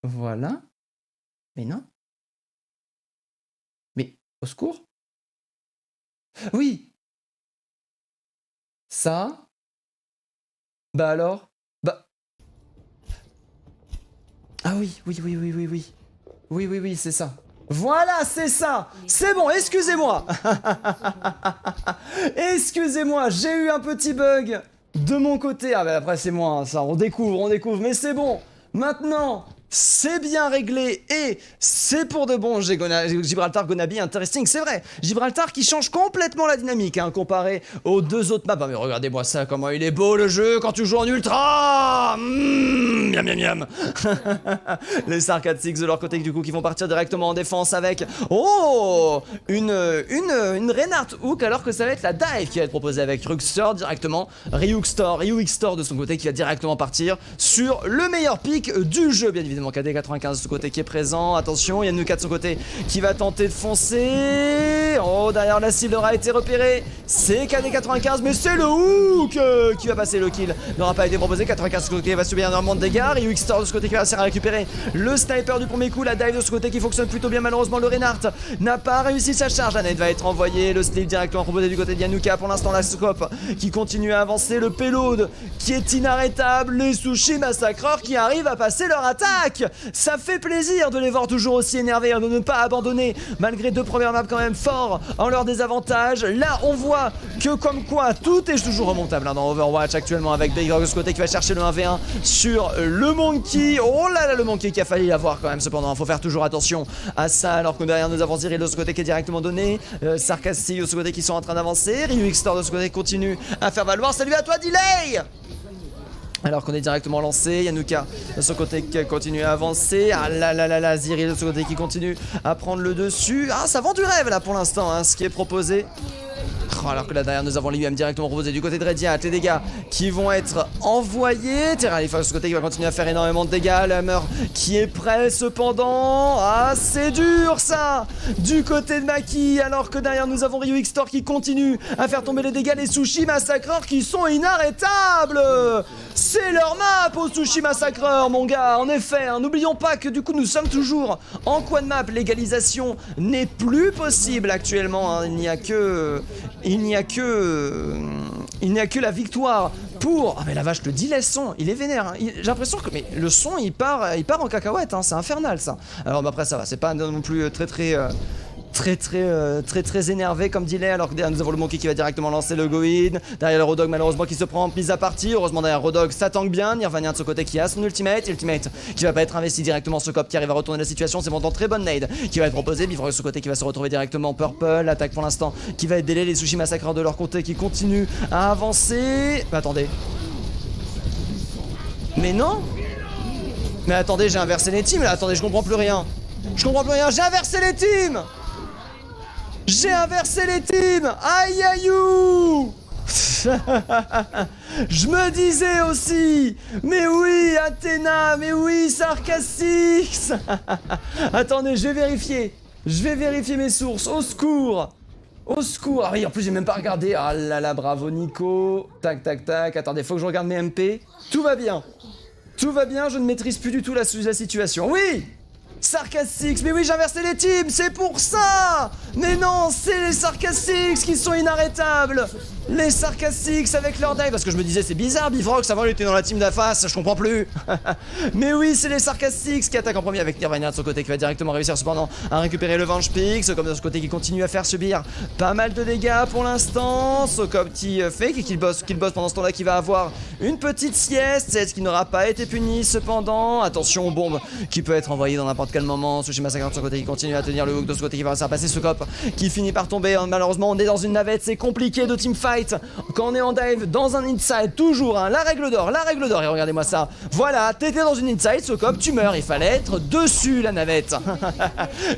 Voilà. Mais non. Mais au secours. Oui. Ça. Bah alors. Bah. Ah oui, oui, oui, oui, oui, oui. Oui, oui, oui, c'est ça. Voilà, c'est ça. C'est bon, excusez-moi. Excusez-moi, j'ai eu un petit bug de mon côté. Ah bah après c'est moi, hein, ça, on découvre, mais c'est bon. Maintenant, c'est bien réglé et c'est pour de bon. Gibraltar Gonabi interesting, c'est vrai. Gibraltar qui change complètement la dynamique hein, comparé aux deux autres maps. Ah mais regardez-moi ça, comment il est beau le jeu quand tu joues en ultra. Miam miam miam. Les Sarkat Six de leur côté du coup qui vont partir directement en défense avec une Reinhardt Hook alors que ça va être la dive qui va être proposée avec Ruxtor directement. Ryuxtor de son côté qui va directement partir sur le meilleur pick du jeu bien évidemment. KD95 de ce côté qui est présent. Attention, il y a Nuka de son côté qui va tenter de foncer. Oh, derrière la cible aura été repérée. C'est KD95, mais c'est le Hook qui va passer le kill. N'aura pas été proposé. 95 de ce côté va subir énormément de dégâts. Ryuxtor de ce côté qui va réussir à récupérer le sniper du premier coup. La dive de ce côté qui fonctionne plutôt bien. Malheureusement, le Reinhardt n'a pas réussi sa charge. La nade va être envoyée. Le slip directement proposé du côté de Yanuka. Pour l'instant, la scope qui continue à avancer. Le payload qui est inarrêtable. Les sushis massacreurs qui arrivent à passer leur attaque. Ça fait plaisir de les voir toujours aussi énervés, de ne pas abandonner malgré deux premières maps quand même fort en leur désavantage. Là on voit que comme quoi tout est toujours remontable hein, dans Overwatch actuellement avec Big de ce côté qui va chercher le 1v1 sur le Monkey. Oh là là, le Monkey qui a failli l'avoir quand même cependant, faut faire toujours attention à ça alors que derrière nous avons Zyril de ce côté qui est directement donné, Sarkassi de ce côté qui sont en train d'avancer, Ryuxtor de ce côté continue à faire valoir. Salut à toi Delay. Alors qu'on est directement lancé, Yanuka de ce côté qui continue à avancer. Ah là là là là, Zyril de ce côté qui continue à prendre le dessus. Ah, ça vend du rêve là pour l'instant, hein, ce qui est proposé. Oh, alors que là derrière nous avons l'IUM directement proposé du côté de Rediat. Les dégâts qui vont être envoyés. Terralifa de ce côté qui va continuer à faire énormément de dégâts. Le Hammer qui est prêt cependant. Ah, c'est dur ça du côté de Maki. Alors que derrière nous avons Ryuxtor qui continue à faire tomber les dégâts. Les Sushi Massacreurs qui sont inarrêtables. C'est leur map aux Sushi Massacreurs mon gars. En effet, hein, n'oublions pas que du coup nous sommes toujours en quad map. L'égalisation n'est plus possible actuellement, hein. Il n'y a que la victoire pour... Ah mais la vache, le delay son, il est vénère hein. J'ai l'impression que mais le son il part en cacahuète hein. C'est infernal ça. Alors bah, après ça va, c'est pas non plus très énervé comme delay alors que derrière nous avons le Monkey qui va directement lancer le go-in. Derrière le Rodog malheureusement qui se prend mise à partie. Heureusement derrière Rodog ça tank bien. Nirvania de ce côté qui a son ultimate qui va pas être investi directement. Ce cop qui arrive à retourner la situation. C'est pourtant très bonne nade qui va être proposée. Bivre de ce côté qui va se retrouver directement Purple. Attaque pour l'instant qui va être délai. Les Sushi Massacreurs de leur côté qui continuent à avancer. Bah, attendez. Mais non. Mais attendez, j'ai inversé les teams là. Attendez, je comprends plus rien. J'ai inversé les teams. J'ai inversé les teams. Aïe aïe ouh. Je me disais aussi. Mais oui, Athéna. Mais oui, Sarcastix. Attendez, je vais vérifier. Je vais vérifier mes sources. Au secours. Au secours. Ah oui, en plus, j'ai même pas regardé. Ah là là, bravo Nico. Tac, tac, tac. Attendez, faut que je regarde mes MP. Tout va bien. Tout va bien, je ne maîtrise plus du tout la situation. Oui! Sarcastix, mais oui, j'ai inversé les teams, c'est pour ça! Mais non, c'est les Sarcastix qui sont inarrêtables! Les Sarcastix avec leur dive, parce que je me disais, c'est bizarre, Bifrox, avant il était dans la team d'Afas, je comprends plus! Mais oui, c'est les Sarcastix qui attaquent en premier avec Nirvana de son côté, qui va directement réussir cependant à récupérer le Venge Pix, comme de ce côté qui continue à faire subir pas mal de dégâts pour l'instant. Socom qui fait qu'il bosse pendant ce temps-là, qui va avoir une petite sieste, c'est qui n'aura pas été puni cependant. Attention aux bombes qui peut être envoyée dans n'importe quel moment. Sushi Massacre de son côté qui continue à tenir le hook de ce côté qui va réussir à passer Socom qui finit par tomber. Malheureusement, on est dans une navette, c'est compliqué de teamfight quand on est en dive dans un inside. Toujours, hein, la règle d'or. Et regardez-moi ça. Voilà, t'étais dans une inside, Socom, tu meurs. Il fallait être dessus la navette.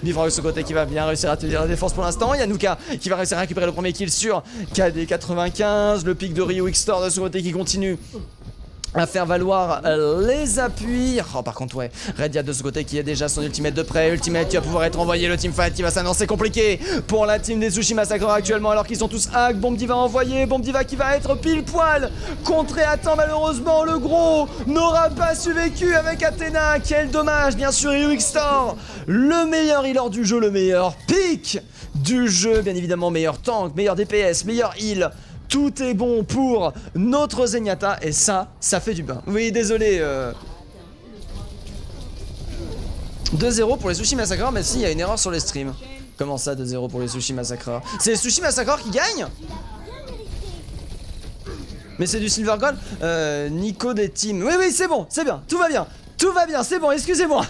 Bifrox de ce côté qui va bien réussir à tenir la défense pour l'instant. Yanuka qui va réussir à récupérer le premier kill sur KD95. Le pic de Ryu Xtor de ce côté qui continue à faire valoir les appuis. Oh, par contre, ouais, Rediat de ce côté qui a déjà son ultimate de près. Ultimate qui va pouvoir être envoyé. Le teamfight qui va s'annoncer compliqué pour la team des Sushi Massacre actuellement, alors qu'ils sont tous hack. Bomb Diva envoyé. Bomb Diva qui va être pile poil contré à temps. Malheureusement, le gros n'aura pas survécu avec Athéna. Quel dommage, bien sûr. Ryu Xtor, le meilleur healer du jeu, le meilleur pick du jeu, bien évidemment, meilleur tank, meilleur DPS, meilleur heal. Tout est bon pour notre Zenyatta et ça fait du bien. Oui, désolé. 2-0 pour les Sushi Massacreurs, mais si, il y a une erreur sur les streams. Comment ça, 2-0 pour les Sushi Massacreurs? C'est les Sushi Massacreurs qui gagnent? Mais c'est du Silver Gold. Nico des teams. Oui, c'est bon, c'est bien, tout va bien. Tout va bien, c'est bon, excusez-moi.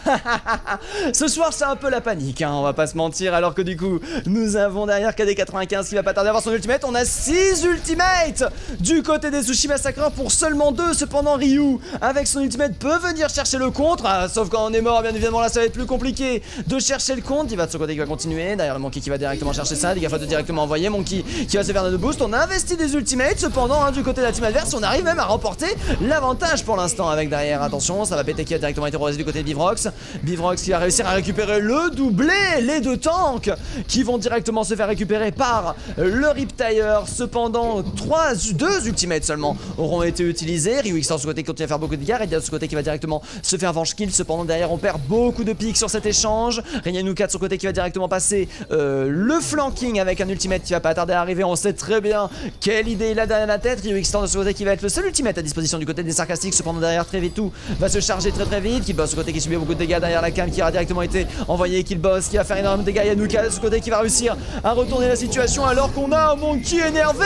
Ce soir, c'est un peu la panique, hein, on va pas se mentir, alors que du coup, nous avons derrière KD95 qui va pas tarder à avoir son ultimate. On a 6 ultimates du côté des Sushi Massacreurs pour seulement 2. Cependant, Ryu, avec son ultimate, peut venir chercher le contre. Sauf quand on est mort, bien évidemment, là, ça va être plus compliqué de chercher le contre. Il va de ce côté qui va continuer. Derrière le Monkey qui va directement chercher ça. Des gars de directement envoyer. Monkey qui va se faire de boost. On a investi des ultimates. Cependant, hein, du côté de la team adverse, on arrive même à remporter l'avantage pour l'instant avec derrière. Attention, ça va péter qui a directement été rosé du côté de Bifrox. Bifrox qui va réussir à récupérer le doublé. Les deux tanks qui vont directement se faire récupérer par le Riptire. Cependant, 2 ultimates seulement auront été utilisés. Ryu Xtor de ce côté continue à faire beaucoup de dégâts. Redia de ce côté qui va directement se faire venge kill. Cependant, derrière, on perd beaucoup de pics sur cet échange. Renyanuka de son côté qui va directement passer le flanking avec un ultimate qui va pas tarder à arriver. On sait très bien quelle idée il a derrière la tête. Ryu Xtor de ce côté qui va être le seul ultimate à disposition du côté des Sarcastiques. Cependant, derrière, très vite tout va se charger très vite. Killboss de ce côté qui subit beaucoup de dégâts derrière la cam qui a directement été envoyé. Killboss qui va faire énormément de dégâts. Yanuka de ce côté qui va réussir à retourner la situation alors qu'on a un Monkey énervé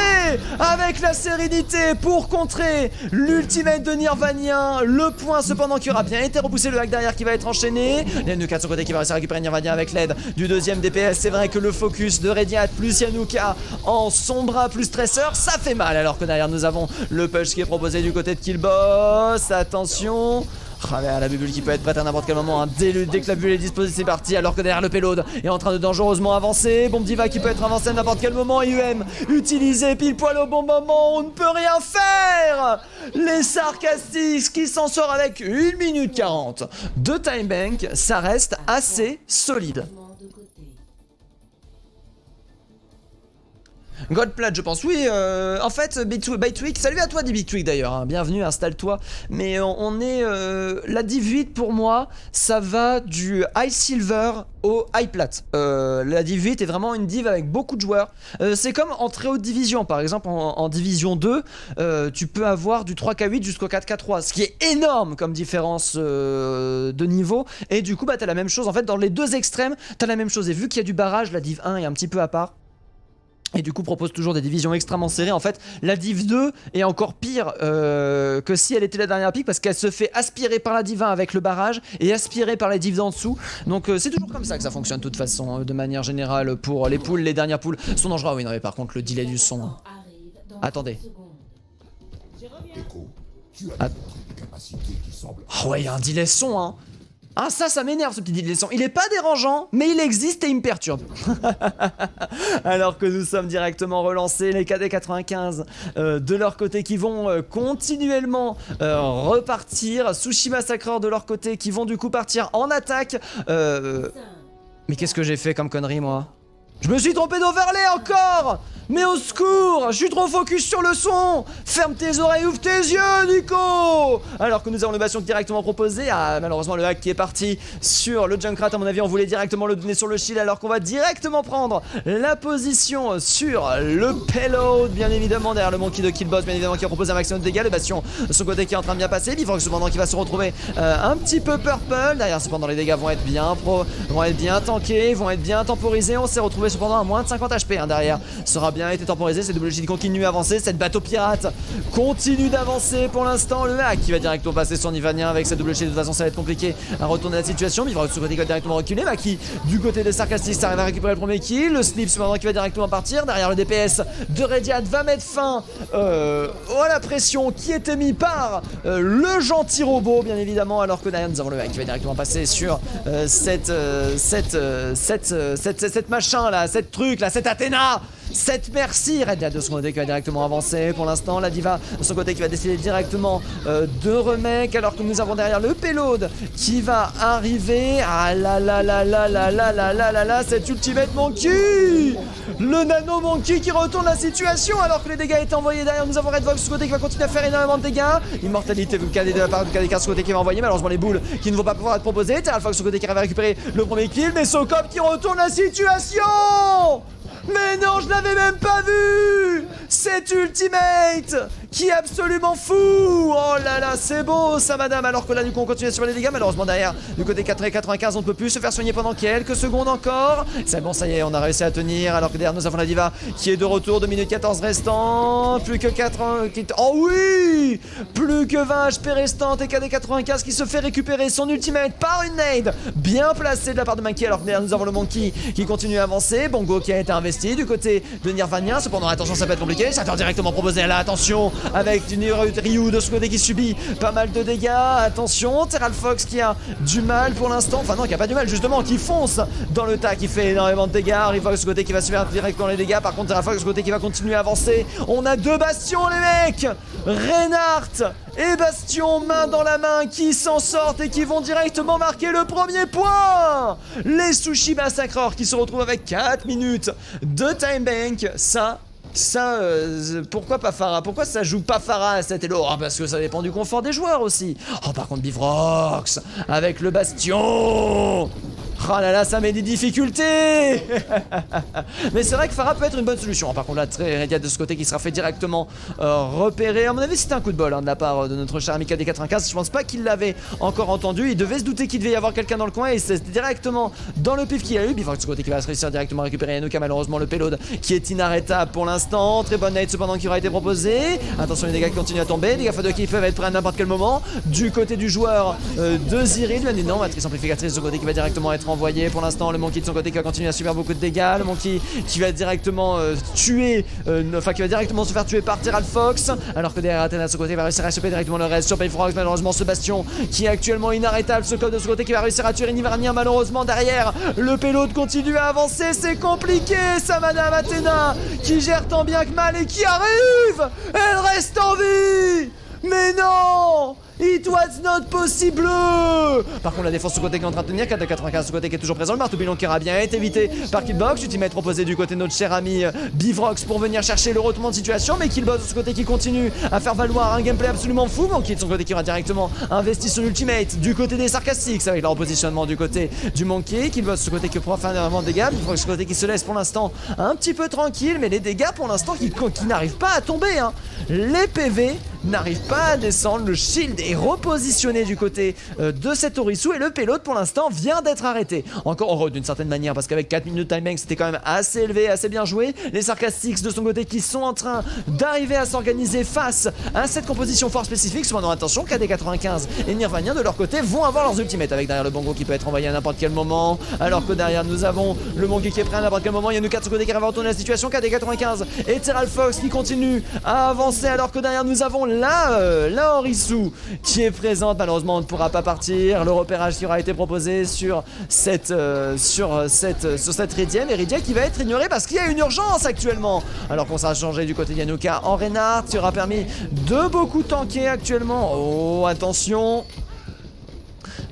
avec la sérénité pour contrer l'ultimate de Nirvanien. Le point cependant qui aura bien été repoussé. Le hack derrière qui va être enchaîné. Yanuka de ce côté qui va réussir à récupérer Nirvanien avec l'aide du deuxième DPS. C'est vrai que le focus de Rediat plus Yanuka en sombra plus stresseur, ça fait mal, alors que derrière nous avons le push qui est proposé du côté de Killboss. Attention. La bulle qui peut être prête à n'importe quel moment, hein. Dès que la bulle est disposée, c'est parti. Alors que derrière le payload est en train de dangereusement avancer. Bomb Diva qui peut être avancée à n'importe quel moment. IUM utilisé pile poil au bon moment. On ne peut rien faire. Les Sarcastiques qui s'en sort avec 1 minute 40 de time bank, ça reste assez solide. Godplat, je pense. Oui, en fait, Bytwig, salut à toi, dit Bytwig d'ailleurs. Hein. Bienvenue, installe-toi. Mais on est. La Div 8 pour moi, ça va du High Silver au High Plat. La Div 8 est vraiment une div avec beaucoup de joueurs. C'est comme en très haute division. Par exemple, en Division 2, tu peux avoir du 3K8 jusqu'au 4K3. Ce qui est énorme comme différence de niveau. Et du coup, bah, t'as la même chose. En fait, dans les deux extrêmes, t'as la même chose. Et vu qu'il y a du barrage, la Div 1 est un petit peu à part. Et du coup propose toujours des divisions extrêmement serrées. En fait la Div 2 est encore pire que si elle était la dernière pick, parce qu'elle se fait aspirer par la Div 1 avec le barrage et aspirer par les Div d'en dessous. Donc c'est toujours comme ça que ça fonctionne de toute façon, de manière générale pour les poules. Les dernières poules sont dangereuses. Oui non mais par contre le delay du son. Attendez. Ah ouais, il y a un delay son hein. Ah ça m'énerve ce petit dilettante. Il est pas dérangeant, mais il existe et il me perturbe. Alors que nous sommes directement relancés, les KD95 de leur côté qui vont continuellement repartir. Sushi Massacreur de leur côté qui vont du coup partir en attaque. Mais qu'est-ce que j'ai fait comme connerie moi? Je me suis trompé d'overlay encore! Mais au secours! Je suis trop focus sur le son! Ferme tes oreilles, ouvre tes yeux, Nico! Alors que nous avons le bastion directement proposé. Ah, malheureusement, le hack qui est parti sur le Junkrat. À mon avis, on voulait directement le donner sur le shield. Alors qu'on va directement prendre la position sur le payload. Bien évidemment, derrière le monkey de Killboss, bien évidemment, qui a proposé un maximum de dégâts. Le bastion de son côté qui est en train de bien passer. Bifrost, cependant, qui va se retrouver un petit peu purple. Derrière, cependant, les dégâts vont être bien tankés, vont être bien temporisés. On s'est retrouvé cependant à moins de 50 HP derrière. Sera bien été temporisé. Cette double shield continue à avancer. Cette bateau pirate continue d'avancer pour l'instant. Le hack qui va directement passer sur Nivanien avec cette double shield. De toute façon, ça va être compliqué à retourner la situation. Mais il va de ce côté qui va directement reculer. Maki du côté de Sarcastic arrive à récupérer le premier kill. Le Slip cependant qui va directement partir. Derrière le DPS de Rediat va mettre fin à la pression qui était mise par le gentil robot, bien évidemment. Alors que derrière nous avons le hack qui va directement passer sur cette machin là, cette truc là, cette Athéna, cette merci. Rediat de son côté qui va directement avancer pour l'instant. La Diva de son côté qui va décider directement de remake. Alors que nous avons derrière le payload qui va arriver. Ah là là là là là là là là là là, cet ultimate monkey, le nano monkey qui retourne la situation alors que les dégâts étaient envoyés derrière. Nous avons Redvox de ce côté qui va continuer à faire énormément de dégâts. Immortalité de la part de KD4 de ce côté qui va envoyer. Malheureusement les boules qui ne vont pas pouvoir être proposées. Terralfox de ce côté qui arrive à récupérer le premier kill. Mais Socop qui retourne la situation. Mais non, je l'avais même pas vu! Cet ultimate qui est absolument fou! Oh là là, c'est beau ça, madame! Alors que là, du coup, on continue sur les dégâts. Malheureusement, derrière, du côté 4,95, on ne peut plus se faire soigner pendant quelques secondes encore. C'est bon, ça y est, on a réussi à tenir. Alors que derrière, nous avons la Diva qui est de retour, 2 minutes 14 restantes. Plus que 4. Oh oui! Plus que 20 HP restantes et KD95 qui se fait récupérer son ultimate par une nade bien placée de la part de Monkey. Alors que derrière, nous avons le Monkey qui continue à avancer. Bongo qui a été investi du côté de Nirvania. Cependant, attention, ça peut être compliqué. Ça fait directement proposer là, attention, avec du Ryu de ce côté qui subit pas mal de dégâts. Attention, Terralfox qui a du mal pour l'instant. Enfin, non, qui a pas du mal, justement, qui fonce dans le tas, qui fait énormément de dégâts. Rivox de ce côté qui va se faire direct dans les dégâts. Par contre, Terralfox de ce côté qui va continuer à avancer. On a deux bastions, les mecs! Reinhardt et Bastion main dans la main qui s'en sortent et qui vont directement marquer le premier point. Les Sushi Massacreurs qui se retrouvent avec 4 minutes de time bank. Ça, pourquoi pas Pharah? Pourquoi ça joue pas Pharah à cet elo? Parce que ça dépend du confort des joueurs aussi. Oh, par contre, Bifrox avec le Bastion. Oh là là, ça met des difficultés. Mais c'est vrai que Pharah peut être une bonne solution. Par contre là, très Rediat de ce côté qui sera fait directement repérer. À mon avis, c'était un coup de bol de la part de notre cher ami KD95. Je pense pas qu'il l'avait encore entendu. Il devait se douter qu'il devait y avoir quelqu'un dans le coin et c'est directement dans le pif qu'il a eu. Bifrox de ce côté qui va réussir directement à récupérer Enoka. Malheureusement, le payload qui est inarrêtable pour l'instant. Très bonne nade cependant qui aura été proposée. Attention, les dégâts qui continuent à tomber. Les dégâts qui peuvent être prêts à n'importe quel moment. Du côté du joueur de Zyril, bien évidemment, matrice amplificatrice de ce côté qui va directement être envoyé. Pour l'instant, le Monkey de son côté qui va continuer à subir beaucoup de dégâts. Le Monkey qui va directement qui va directement se faire tuer par Terralfox. Alors que derrière Athena de ce côté va réussir à choper directement le reste sur Bifrox. Malheureusement, ce Bastion qui est actuellement inarrêtable. Ce code de ce côté qui va réussir à tuer Nivarnia. Malheureusement, derrière, le payload continue à avancer. C'est compliqué, ça, madame Athéna, qui gère tant bien que mal et qui arrive. Elle reste en vie. Mais non! It was not possible! Par contre, la défense ce côté qui est en train de tenir, 4,95 ce côté qui est toujours présent. Le marteau pilon qui aura bien été évité par Killbox. Ultimate proposé du côté de notre cher ami Bifrox pour venir chercher le retournement de situation. Mais Killbox de ce côté qui continue à faire valoir un gameplay absolument fou. Monkey de son côté qui aura directement investi son ultimate du côté des Sarcastics avec le repositionnement du côté du Monkey. Killbox de ce côté qui pourra faire énormément de dégâts. Bifrox de ce côté qui se laisse pour l'instant un petit peu tranquille. Mais les dégâts pour l'instant qui n'arrivent pas à tomber. Les PV n'arrivent pas à descendre. Le shield est repositionné du côté de cet Orisu et le payload pour l'instant vient d'être arrêté. Encore heureux d'une certaine manière parce qu'avec 4 minutes de time bank c'était quand même assez élevé, assez bien joué. Les Sarcastics de son côté qui sont en train d'arriver à s'organiser face à cette composition fort spécifique. Cependant attention, KD95 et Nirvania de leur côté vont avoir leurs ultimates avec derrière le Bongo qui peut être envoyé à n'importe quel moment. Alors que derrière nous avons le Monkey qui est prêt à n'importe quel moment. Il y a nous 4 de ce côté qui arrivent à retourner la situation. KD95 et Terralfox qui continuent à avancer alors que derrière nous avons la Orisu qui est présente. Malheureusement, on ne pourra pas partir. Le repérage qui aura été proposé sur cette Rydienne. Et Rydia qui va être ignorée parce qu'il y a une urgence actuellement. Alors qu'on s'est changé du côté de Yanuka en Reinhardt, qui aura permis de beaucoup tanker actuellement. Oh, attention.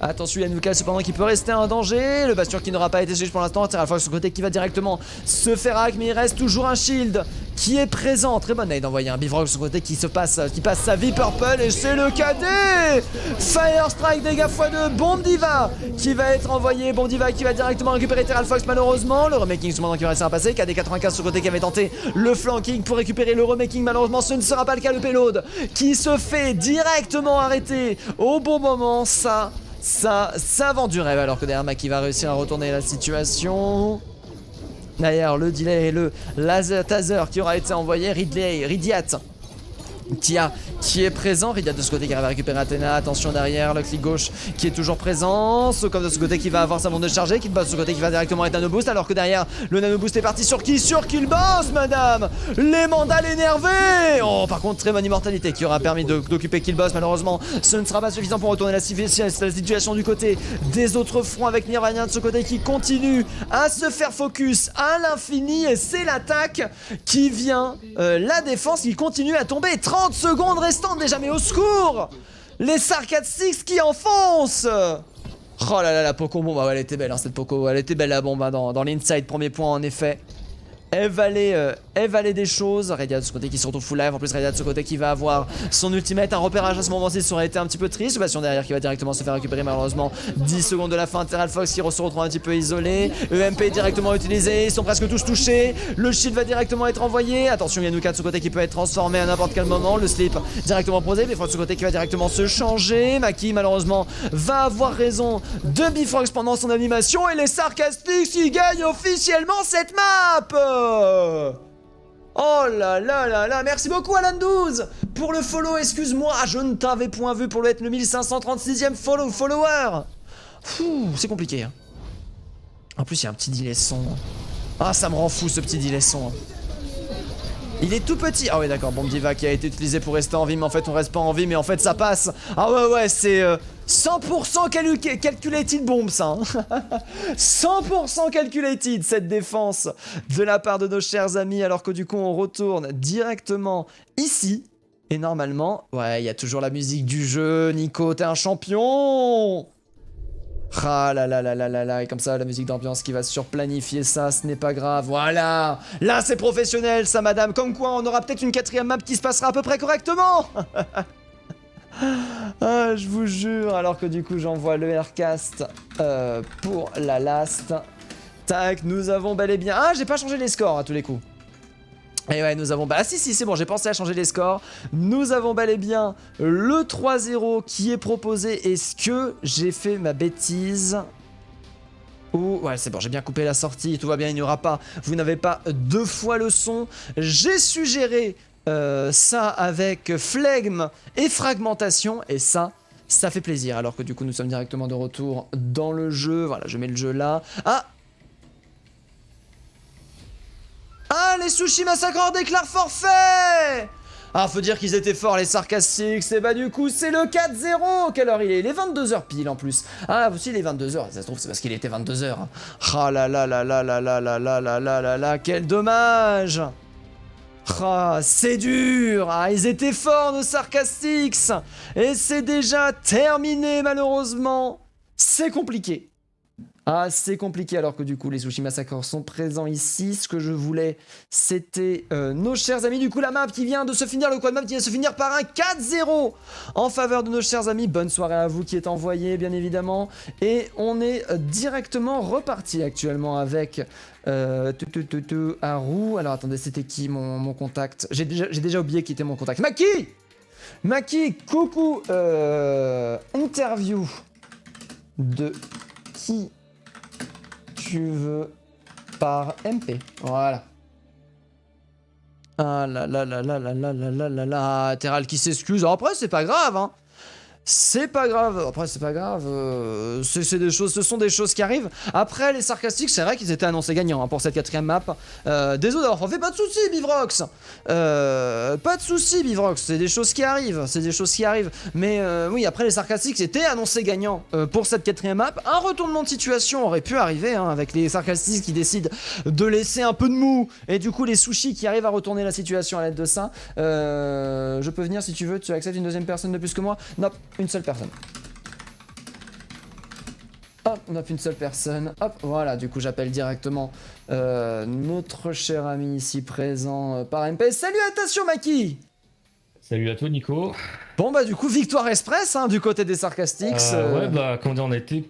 Attention Yanuka cependant qui peut rester un danger. Le bastion qui n'aura pas été switch pour l'instant. Terra Fox sur le côté qui va directement se faire hack. Mais il reste toujours un shield qui est présent. Très bonne aide d'envoyer un Bifrost sur le côté qui passe sa vie purple. Et c'est le KD. Fire Strike, dégâts x2. Bombe Diva qui va être envoyé. Bombe Diva qui va directement récupérer Terra Fox malheureusement. Le remaking cependant qui va rester à passer. KD 95 sur le côté qui avait tenté le flanking pour récupérer le remaking. Malheureusement ce ne sera pas le cas. Le payload qui se fait directement arrêter au bon moment. Ça vend du rêve alors que derrière Maki va réussir à retourner la situation. D'ailleurs le delay et le laser taser qui aura été envoyé. Rydiat qui est présent. Rydiat de ce côté qui arrive à récupérer Athéna. Attention derrière, le clic gauche qui est toujours présent. Sokov de ce côté qui va avoir sa bombe de charger. Killboss de ce côté qui va directement être nano boost. Alors que derrière, le nano boost est parti sur qui? Sur Killboss, madame. Les mandales énervés. Oh, par contre, très bonne immortalité qui aura permis d'occuper Killboss. Malheureusement, ce ne sera pas suffisant pour retourner la situation du côté des autres fronts avec Nirvana de ce côté qui continue à se faire focus à l'infini. Et c'est l'attaque qui vient. La défense qui continue à tomber. 30 secondes restantes déjà, mais au secours! Les Sarcastic qui enfoncent! Oh là là, la Poco bombe, elle était belle hein, cette Poco, elle était belle la bombe hein, dans l'inside, premier point en effet. Elle valait des choses. Rydia de ce côté qui se retrouve full life. En plus, Rydia de ce côté qui va avoir son ultimate. Un repérage à ce moment-ci, ça aurait été un petit peu triste. Bastion derrière qui va directement se faire récupérer. Malheureusement, 10 secondes de la fin. Terral Fox qui se retrouve un petit peu isolé. EMP directement utilisé. Ils sont presque tous touchés. Le shield va directement être envoyé. Attention, Yanuka de ce côté qui peut être transformé à n'importe quel moment. Le slip directement posé. Bifrost de ce côté qui va directement se changer. Maki, malheureusement, va avoir raison de Bifrost pendant son animation. Et les Sarcastics qui gagnent officiellement cette map. Oh là là là là, merci beaucoup Alan12 pour le follow, excuse-moi, je ne t'avais point vu pour être le 1536e follower. C'est compliqué hein. En plus il y a un petit delay son. Ah ça me rend fou ce petit delay son. Il est tout petit. Ah ouais d'accord, Bombe Diva qui a été utilisé pour rester en vie, mais en fait on reste pas en vie, mais en fait ça passe. Ah ouais c'est 100% calculated bombe ça hein. 100% calculated cette défense de la part de nos chers amis, alors que du coup on retourne directement ici. Et normalement, ouais il y a toujours la musique du jeu. Nico t'es un champion. Ah là là là là là là, et comme ça la musique d'ambiance qui va surplanifier ça, ce n'est pas grave, voilà. Là c'est professionnel ça madame, comme quoi on aura peut-être une 4ème map qui se passera à peu près correctement. Ah je vous jure, alors que du coup j'envoie le aircast pour la last. Tac, nous avons bel et bien... Ah j'ai pas changé les scores à tous les coups. Et ouais, nous avons... Ah si, c'est bon, j'ai pensé à changer les scores. Nous avons bel et bien le 3-0 qui est proposé. Est-ce que j'ai fait ma bêtise? Oh, ouais, c'est bon, j'ai bien coupé la sortie. Tout va bien, il n'y aura pas... Vous n'avez pas 2 fois le son. J'ai suggéré ça avec flegme et fragmentation. Et ça fait plaisir. Alors que du coup, nous sommes directement de retour dans le jeu. Voilà, je mets le jeu là. Ah, les Sushi Massacreurs déclarent forfait. Ah, faut dire qu'ils étaient forts, les Sarcastics. Et bah du coup, c'est le 4-0. Quelle heure il est? Il est 22h pile en plus. Ah, aussi il est 22h. Ça se trouve, c'est parce qu'il était 22h. Ah là là là là là là là là là là là là. Quel dommage. Ah, c'est dur. Ah, ils étaient forts, nos Sarcastics. Et c'est déjà terminé, malheureusement. C'est compliqué. Ah, c'est compliqué alors que du coup les Sushi Massacreurs sont présents ici. Ce que je voulais, c'était nos chers amis. Du coup, la map qui vient de se finir, le quad map qui vient de se finir par un 4-0 en faveur de nos chers amis. Bonne soirée à vous qui est envoyé, bien évidemment. Et on est directement reparti actuellement avec Haru. Alors attendez, c'était qui mon contact? J'ai déjà oublié qui était mon contact. Maki, coucou. Interview de qui tu veux par MP. Voilà. Ah là là là là là là là là là là. Terral qui s'excuse. Après, c'est pas grave, hein. C'est pas grave, après c'est pas grave, c'est des choses, ce sont des choses qui arrivent. Après les Sarcastics, c'est vrai qu'ils étaient annoncés gagnants hein, pour cette 4ème map. Désolé d'avoir fait, pas de soucis Bivrox, pas de soucis Bivrox, c'est des choses qui arrivent, c'est des choses qui arrivent. Mais oui, après les Sarcastics étaient annoncés gagnants pour cette 4ème map. Un retournement de situation aurait pu arriver hein, avec les Sarcastics qui décident de laisser un peu de mou et du coup les Sushis qui arrivent à retourner la situation à l'aide de ça. Je peux venir si tu veux, tu acceptes une deuxième personne de plus que moi? Non. Une seule personne. Hop, on a une seule personne. Hop, voilà, du coup j'appelle directement notre cher ami ici présent par MP. Salut, attention Maki. Salut à toi Nico. Bon bah du coup victoire express hein, du côté des Sarcastics. Ouais bah comment dire, on a été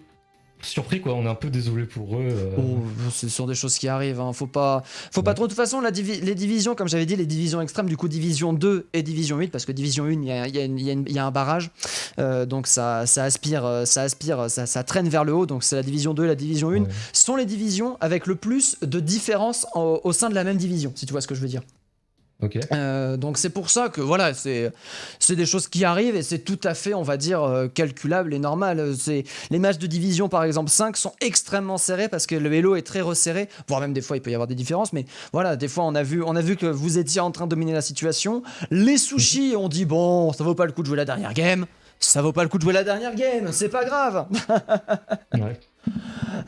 surpris quoi, on est un peu désolé pour eux. Oh, ce sont des choses qui arrivent, hein. Faut pas trop. De toute façon, les divisions, comme j'avais dit, les divisions extrêmes, du coup, division 2 et division 8, parce que division 1, il y a un barrage. Donc ça aspire, ça traîne vers le haut. Donc c'est la division 2 et la division 1. Ouais. Sont les divisions avec le plus de différence au sein de la même division, si tu vois ce que je veux dire. Ok. Donc c'est pour ça que voilà, c'est des choses qui arrivent et c'est tout à fait, on va dire, calculable et normal. Les matchs de division par exemple 5 sont extrêmement serrés parce que le Hello est très resserré, voire même des fois il peut y avoir des différences, mais voilà, des fois on a vu que vous étiez en train de dominer la situation. Les Sushis ont dit bon, ça vaut pas le coup de jouer la dernière game. Ça vaut pas le coup de jouer la dernière game, c'est pas grave. Ouais.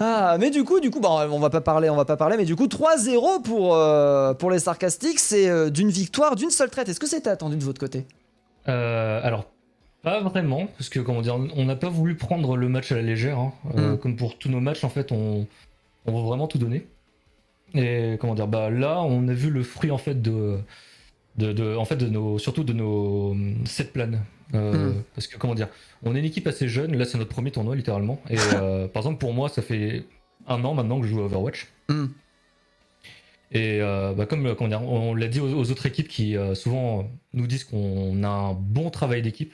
Ah, mais du coup, bah, on va pas parler, mais du coup, 3-0 pour les Sarcastics, c'est d'une victoire d'une seule traite. Est-ce que c'était attendu de votre côté? Alors pas vraiment, parce que comment dire, on n'a pas voulu prendre le match à la légère. Hein. Comme pour tous nos matchs, en fait, on veut vraiment tout donner. Et comment dire, bah là, on a vu le fruit en fait surtout de nos set plans. Parce que comment dire, on est une équipe assez jeune, là c'est notre premier tournoi littéralement, et par exemple pour moi ça fait 1 an maintenant que je joue à Overwatch. Et bah comme comment dire, on l'a dit aux autres équipes qui souvent nous disent qu'on a un bon travail d'équipe,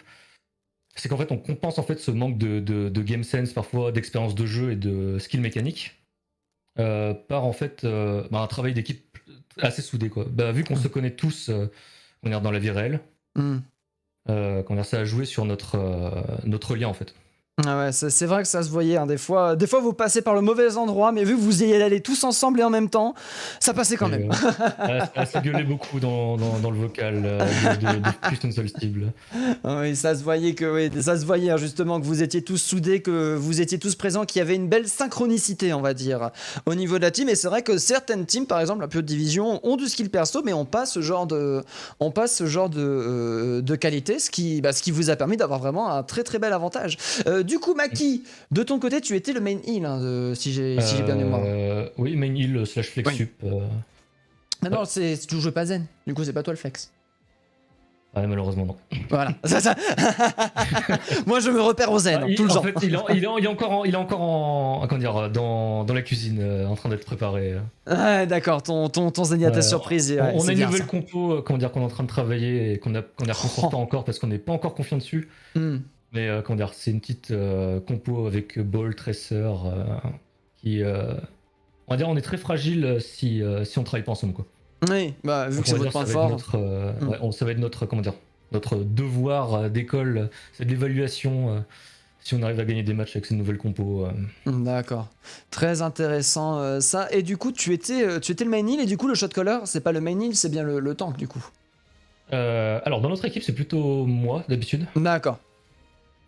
c'est qu'en fait on compense en fait ce manque de game sense parfois, d'expérience de jeu et de skill mécanique par en fait un travail d'équipe assez soudé quoi. Bah, vu qu'on se connaît tous on est dans la vie réelle, ça a joué sur notre lien en fait. Ah ouais, c'est vrai que ça se voyait. Hein. Des fois, vous passez par le mauvais endroit, mais vu que vous y allez tous ensemble et en même temps, ça passait quand même. Ça gueulait beaucoup dans le vocal de plus une seule cible. Oui, ça se voyait hein, justement que vous étiez tous soudés, que vous étiez tous présents, qu'il y avait une belle synchronicité, on va dire, au niveau de la team. Et c'est vrai que certaines teams, par exemple, la plus haute division, ont du skill perso, mais ont pas ce genre de qualité, ce qui vous a permis d'avoir vraiment un très très bel avantage. Du coup, Maki, de ton côté, tu étais le main heal, hein, si j'ai bien mémoire. Oui, main heal / flex Oui. sup. Mais non, tu joues pas zen. Du coup, c'est pas toi le flex. Ouais, malheureusement non. Voilà. Moi, je me repère au zen, tout le temps. En fait, il est encore comment dire, dans la cuisine, en train d'être préparé. Ouais, d'accord. Ton zenyatta surprise. On a une nouvelle ça. compo, qu'on est en train de travailler et qu'on ne reconstruit pas encore parce qu'on n'est pas encore confiant dessus. Mais c'est une petite compo avec Ball, Tracer, qui, on va dire, on est très fragile si on travaille pas ensemble, quoi. Oui, bah vu donc que c'est votre point fort. Ça va être notre devoir d'école, c'est de l'évaluation. Si on arrive à gagner des matchs avec cette nouvelle compo. D'accord, très intéressant ça. Et du coup, tu étais le main heal et du coup le shot caller, c'est pas le main heal, c'est bien le tank du coup. Alors dans notre équipe, c'est plutôt moi d'habitude. D'accord.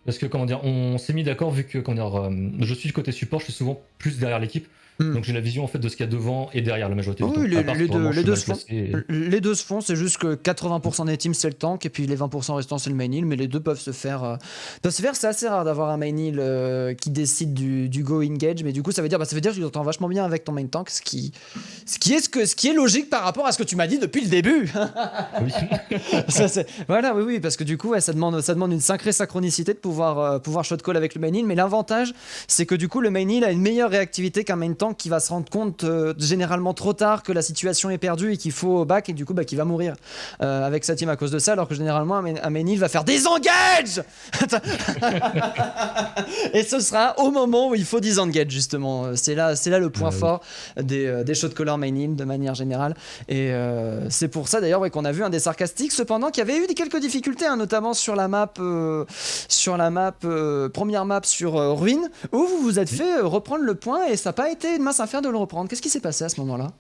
Parce que on s'est mis d'accord vu que je suis du côté support, je suis souvent plus derrière l'équipe. Donc j'ai la vision en fait de ce qu'il y a devant et derrière la majorité du temps. Les deux se font, c'est juste que 80% des teams c'est le tank et puis les 20% restants c'est le main heal, mais les deux peuvent se faire. C'est assez rare d'avoir un main heal qui décide du go engage, mais du coup ça veut dire que tu t'entends vachement bien avec ton main tank, ce qui est logique par rapport à ce que tu m'as dit depuis le début. Oui. Voilà, oui, parce que du coup ça demande une sacrée synchronicité de pouvoir shot call avec le main heal, mais l'avantage c'est que du coup le main heal a une meilleure réactivité qu'un main tank tank qui va se rendre compte généralement trop tard que la situation est perdue et qu'il faut back et du coup qui va mourir avec sa team à cause de ça, alors que généralement Amenil va faire disengage et ce sera au moment où il faut disengage justement. C'est là le point fort des shot callers main in de manière générale, et c'est pour ça d'ailleurs qu'on a vu un des sarcastiques cependant qui avait eu quelques difficultés, hein, notamment sur la map première map sur Ruine, où vous vous êtes fait reprendre le point et ça n'a pas été une mince affaire de le reprendre. Qu'est-ce qui s'est passé à ce moment-là?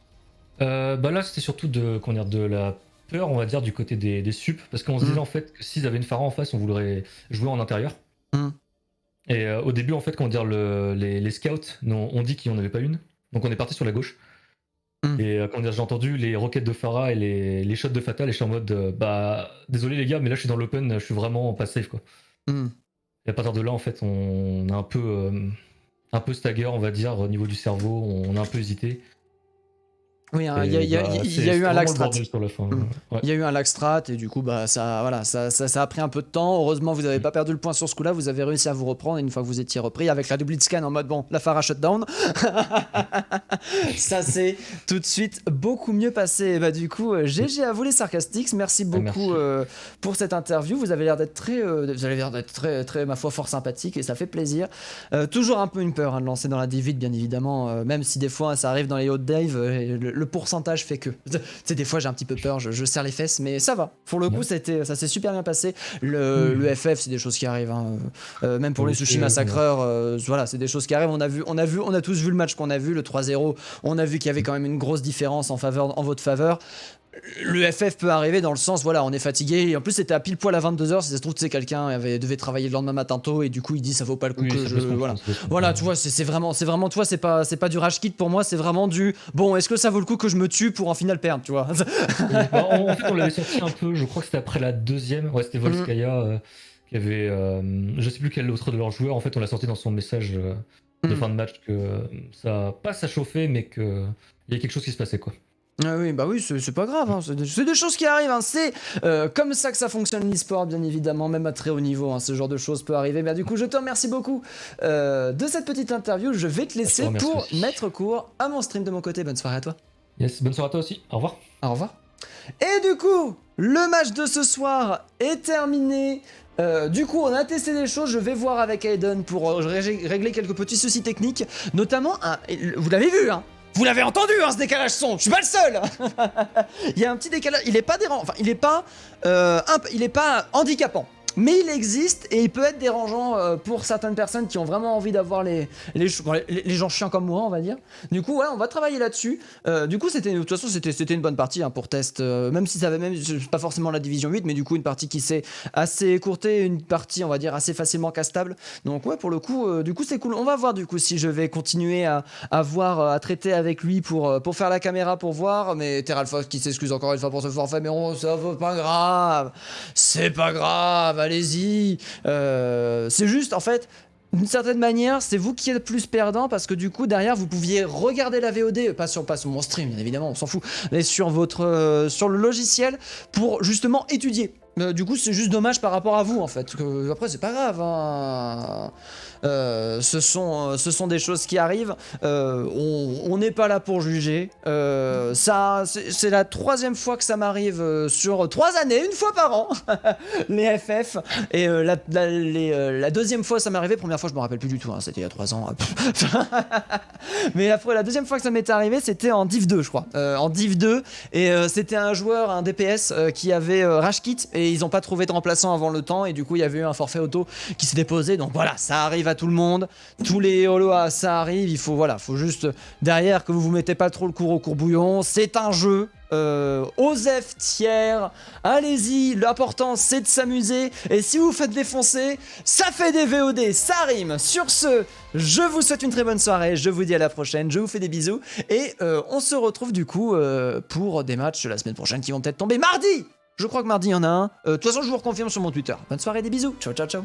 Là c'était surtout de la peur, on va dire, du côté des sup, parce qu'on se disait en fait que s'ils avaient une Pharah en face, on voudrait jouer en intérieur. Et au début en fait, les scouts ont dit qu'il n'y en avait pas une, donc on est parti sur la gauche. Et j'ai entendu les roquettes de Pharah et les shots de Fatal, et je suis en mode désolé les gars, mais là je suis dans l'open, je suis vraiment pas safe quoi. Et à partir de là en fait on a un peu stagger, on va dire, au niveau du cerveau, on a un peu hésité. Oui, il y a eu un lag strat. Ouais. Il y a eu un lag strat et du coup ça a pris un peu de temps. Heureusement vous n'avez pas perdu le point sur ce coup-là, vous avez réussi à vous reprendre, et une fois que vous étiez repris avec la double scan en mode bon, la Pharah shutdown. Ça s'est tout de suite beaucoup mieux passé. Et du coup GG à vous les Sarcastics, merci beaucoup pour cette interview. Vous avez l'air d'être très ma foi fort sympathique et ça fait plaisir. Toujours un peu une peur de lancer dans la D8 bien évidemment, même si des fois ça arrive dans les hot dive, le pourcentage fait que. Tu sais, des fois j'ai un petit peu peur, je serre les fesses, mais ça va. Pour le coup, ça s'est super bien passé. Le FF, c'est des choses qui arrivent. Hein. Même pour les sushi massacreurs, voilà, c'est des choses qui arrivent. On a tous vu le match qu'on a vu, le 3-0. On a vu qu'il y avait quand même une grosse différence en votre faveur. Le FF peut arriver dans le sens, voilà, on est fatigué, et en plus c'était à pile poil à 22h, si ça se trouve, tu sais, quelqu'un devait travailler le lendemain matin tôt, et du coup il dit ça vaut pas le coup que je... Voilà, tu vois, c'est vraiment, tu vois, c'est pas du rage kit pour moi, c'est vraiment du, bon, est-ce que ça vaut le coup que je me tue pour en final perdre, tu vois. En fait on l'avait sorti un peu, je crois que c'était après la deuxième, c'était Volskaya qui avait, je sais plus quel autre de leurs joueurs, en fait on l'a sorti dans son message de fin de match que ça chauffait, mais qu'il y a quelque chose qui se passait quoi. Ah oui, c'est pas grave, hein. C'est des choses qui arrivent, hein. C'est comme ça que ça fonctionne l'e-sport, bien évidemment, même à très haut niveau, hein. Ce genre de choses peut arriver. Mais du coup, je te remercie beaucoup de cette petite interview. Je vais te laisser pour mettre court à mon stream de mon côté. Bonne soirée à toi. Yes, bonne soirée à toi aussi. Au revoir. Au revoir. Et du coup, le match de ce soir est terminé. Du coup, on a testé des choses. Je vais voir avec Aiden pour régler quelques petits soucis techniques, notamment vous l'avez vu, hein. Vous l'avez entendu, hein, ce décalage son, je suis pas le seul. Il y a un petit décalage, il est pas handicapant, mais il existe et il peut être dérangeant pour certaines personnes qui ont vraiment envie d'avoir les gens chiants comme moi, on va dire. Du coup, ouais, on va travailler là-dessus. Du coup, de toute façon, c'était une bonne partie, hein, pour test, même si ça avait pas forcément la division 8, mais du coup, une partie qui s'est assez écourtée, une partie, on va dire, assez facilement castable. Donc ouais, pour le coup, du coup, c'est cool. On va voir du coup si je vais continuer à traiter avec lui pour faire la caméra pour voir. Mais Terralpha qui s'excuse encore une fois pour ce forfait, mais ça va pas grave. C'est pas grave. Allez-y, c'est juste en fait, d'une certaine manière, c'est vous qui êtes plus perdant parce que du coup derrière vous pouviez regarder la VOD, pas sur mon stream bien évidemment, on s'en fout, mais sur le logiciel pour justement étudier. Du coup c'est juste dommage par rapport à vous en fait. Après c'est pas grave, hein. Ce sont des choses qui arrivent. On n'est pas là pour juger. C'est la 3e fois que ça m'arrive sur 3 années, une fois par an, les FF. Et la 2e fois ça m'est arrivé, première fois je me rappelle plus du tout, hein, c'était il y a 3 ans. Mais la 2e fois que ça m'était arrivé, c'était en Div 2, je crois. En Div 2, et c'était un joueur, un DPS, qui avait rage kit, et ils n'ont pas trouvé de remplaçant avant le temps, et du coup il y avait eu un forfait auto qui s'est déposé. Donc voilà, ça arrive à tout le monde, tous les holos, ça arrive, il faut juste derrière que vous mettez pas trop le cours au courbouillon, c'est un jeu. OSEF tiers, allez-y, l'important c'est de s'amuser, et si vous faites défoncer, ça fait des VOD, ça rime. Sur ce, je vous souhaite une très bonne soirée, je vous dis à la prochaine, je vous fais des bisous, et on se retrouve du coup pour des matchs la semaine prochaine qui vont peut-être tomber mardi. Je crois que mardi il y en a un. De toute façon je vous reconfirme sur mon Twitter. Bonne soirée, des bisous, ciao ciao ciao.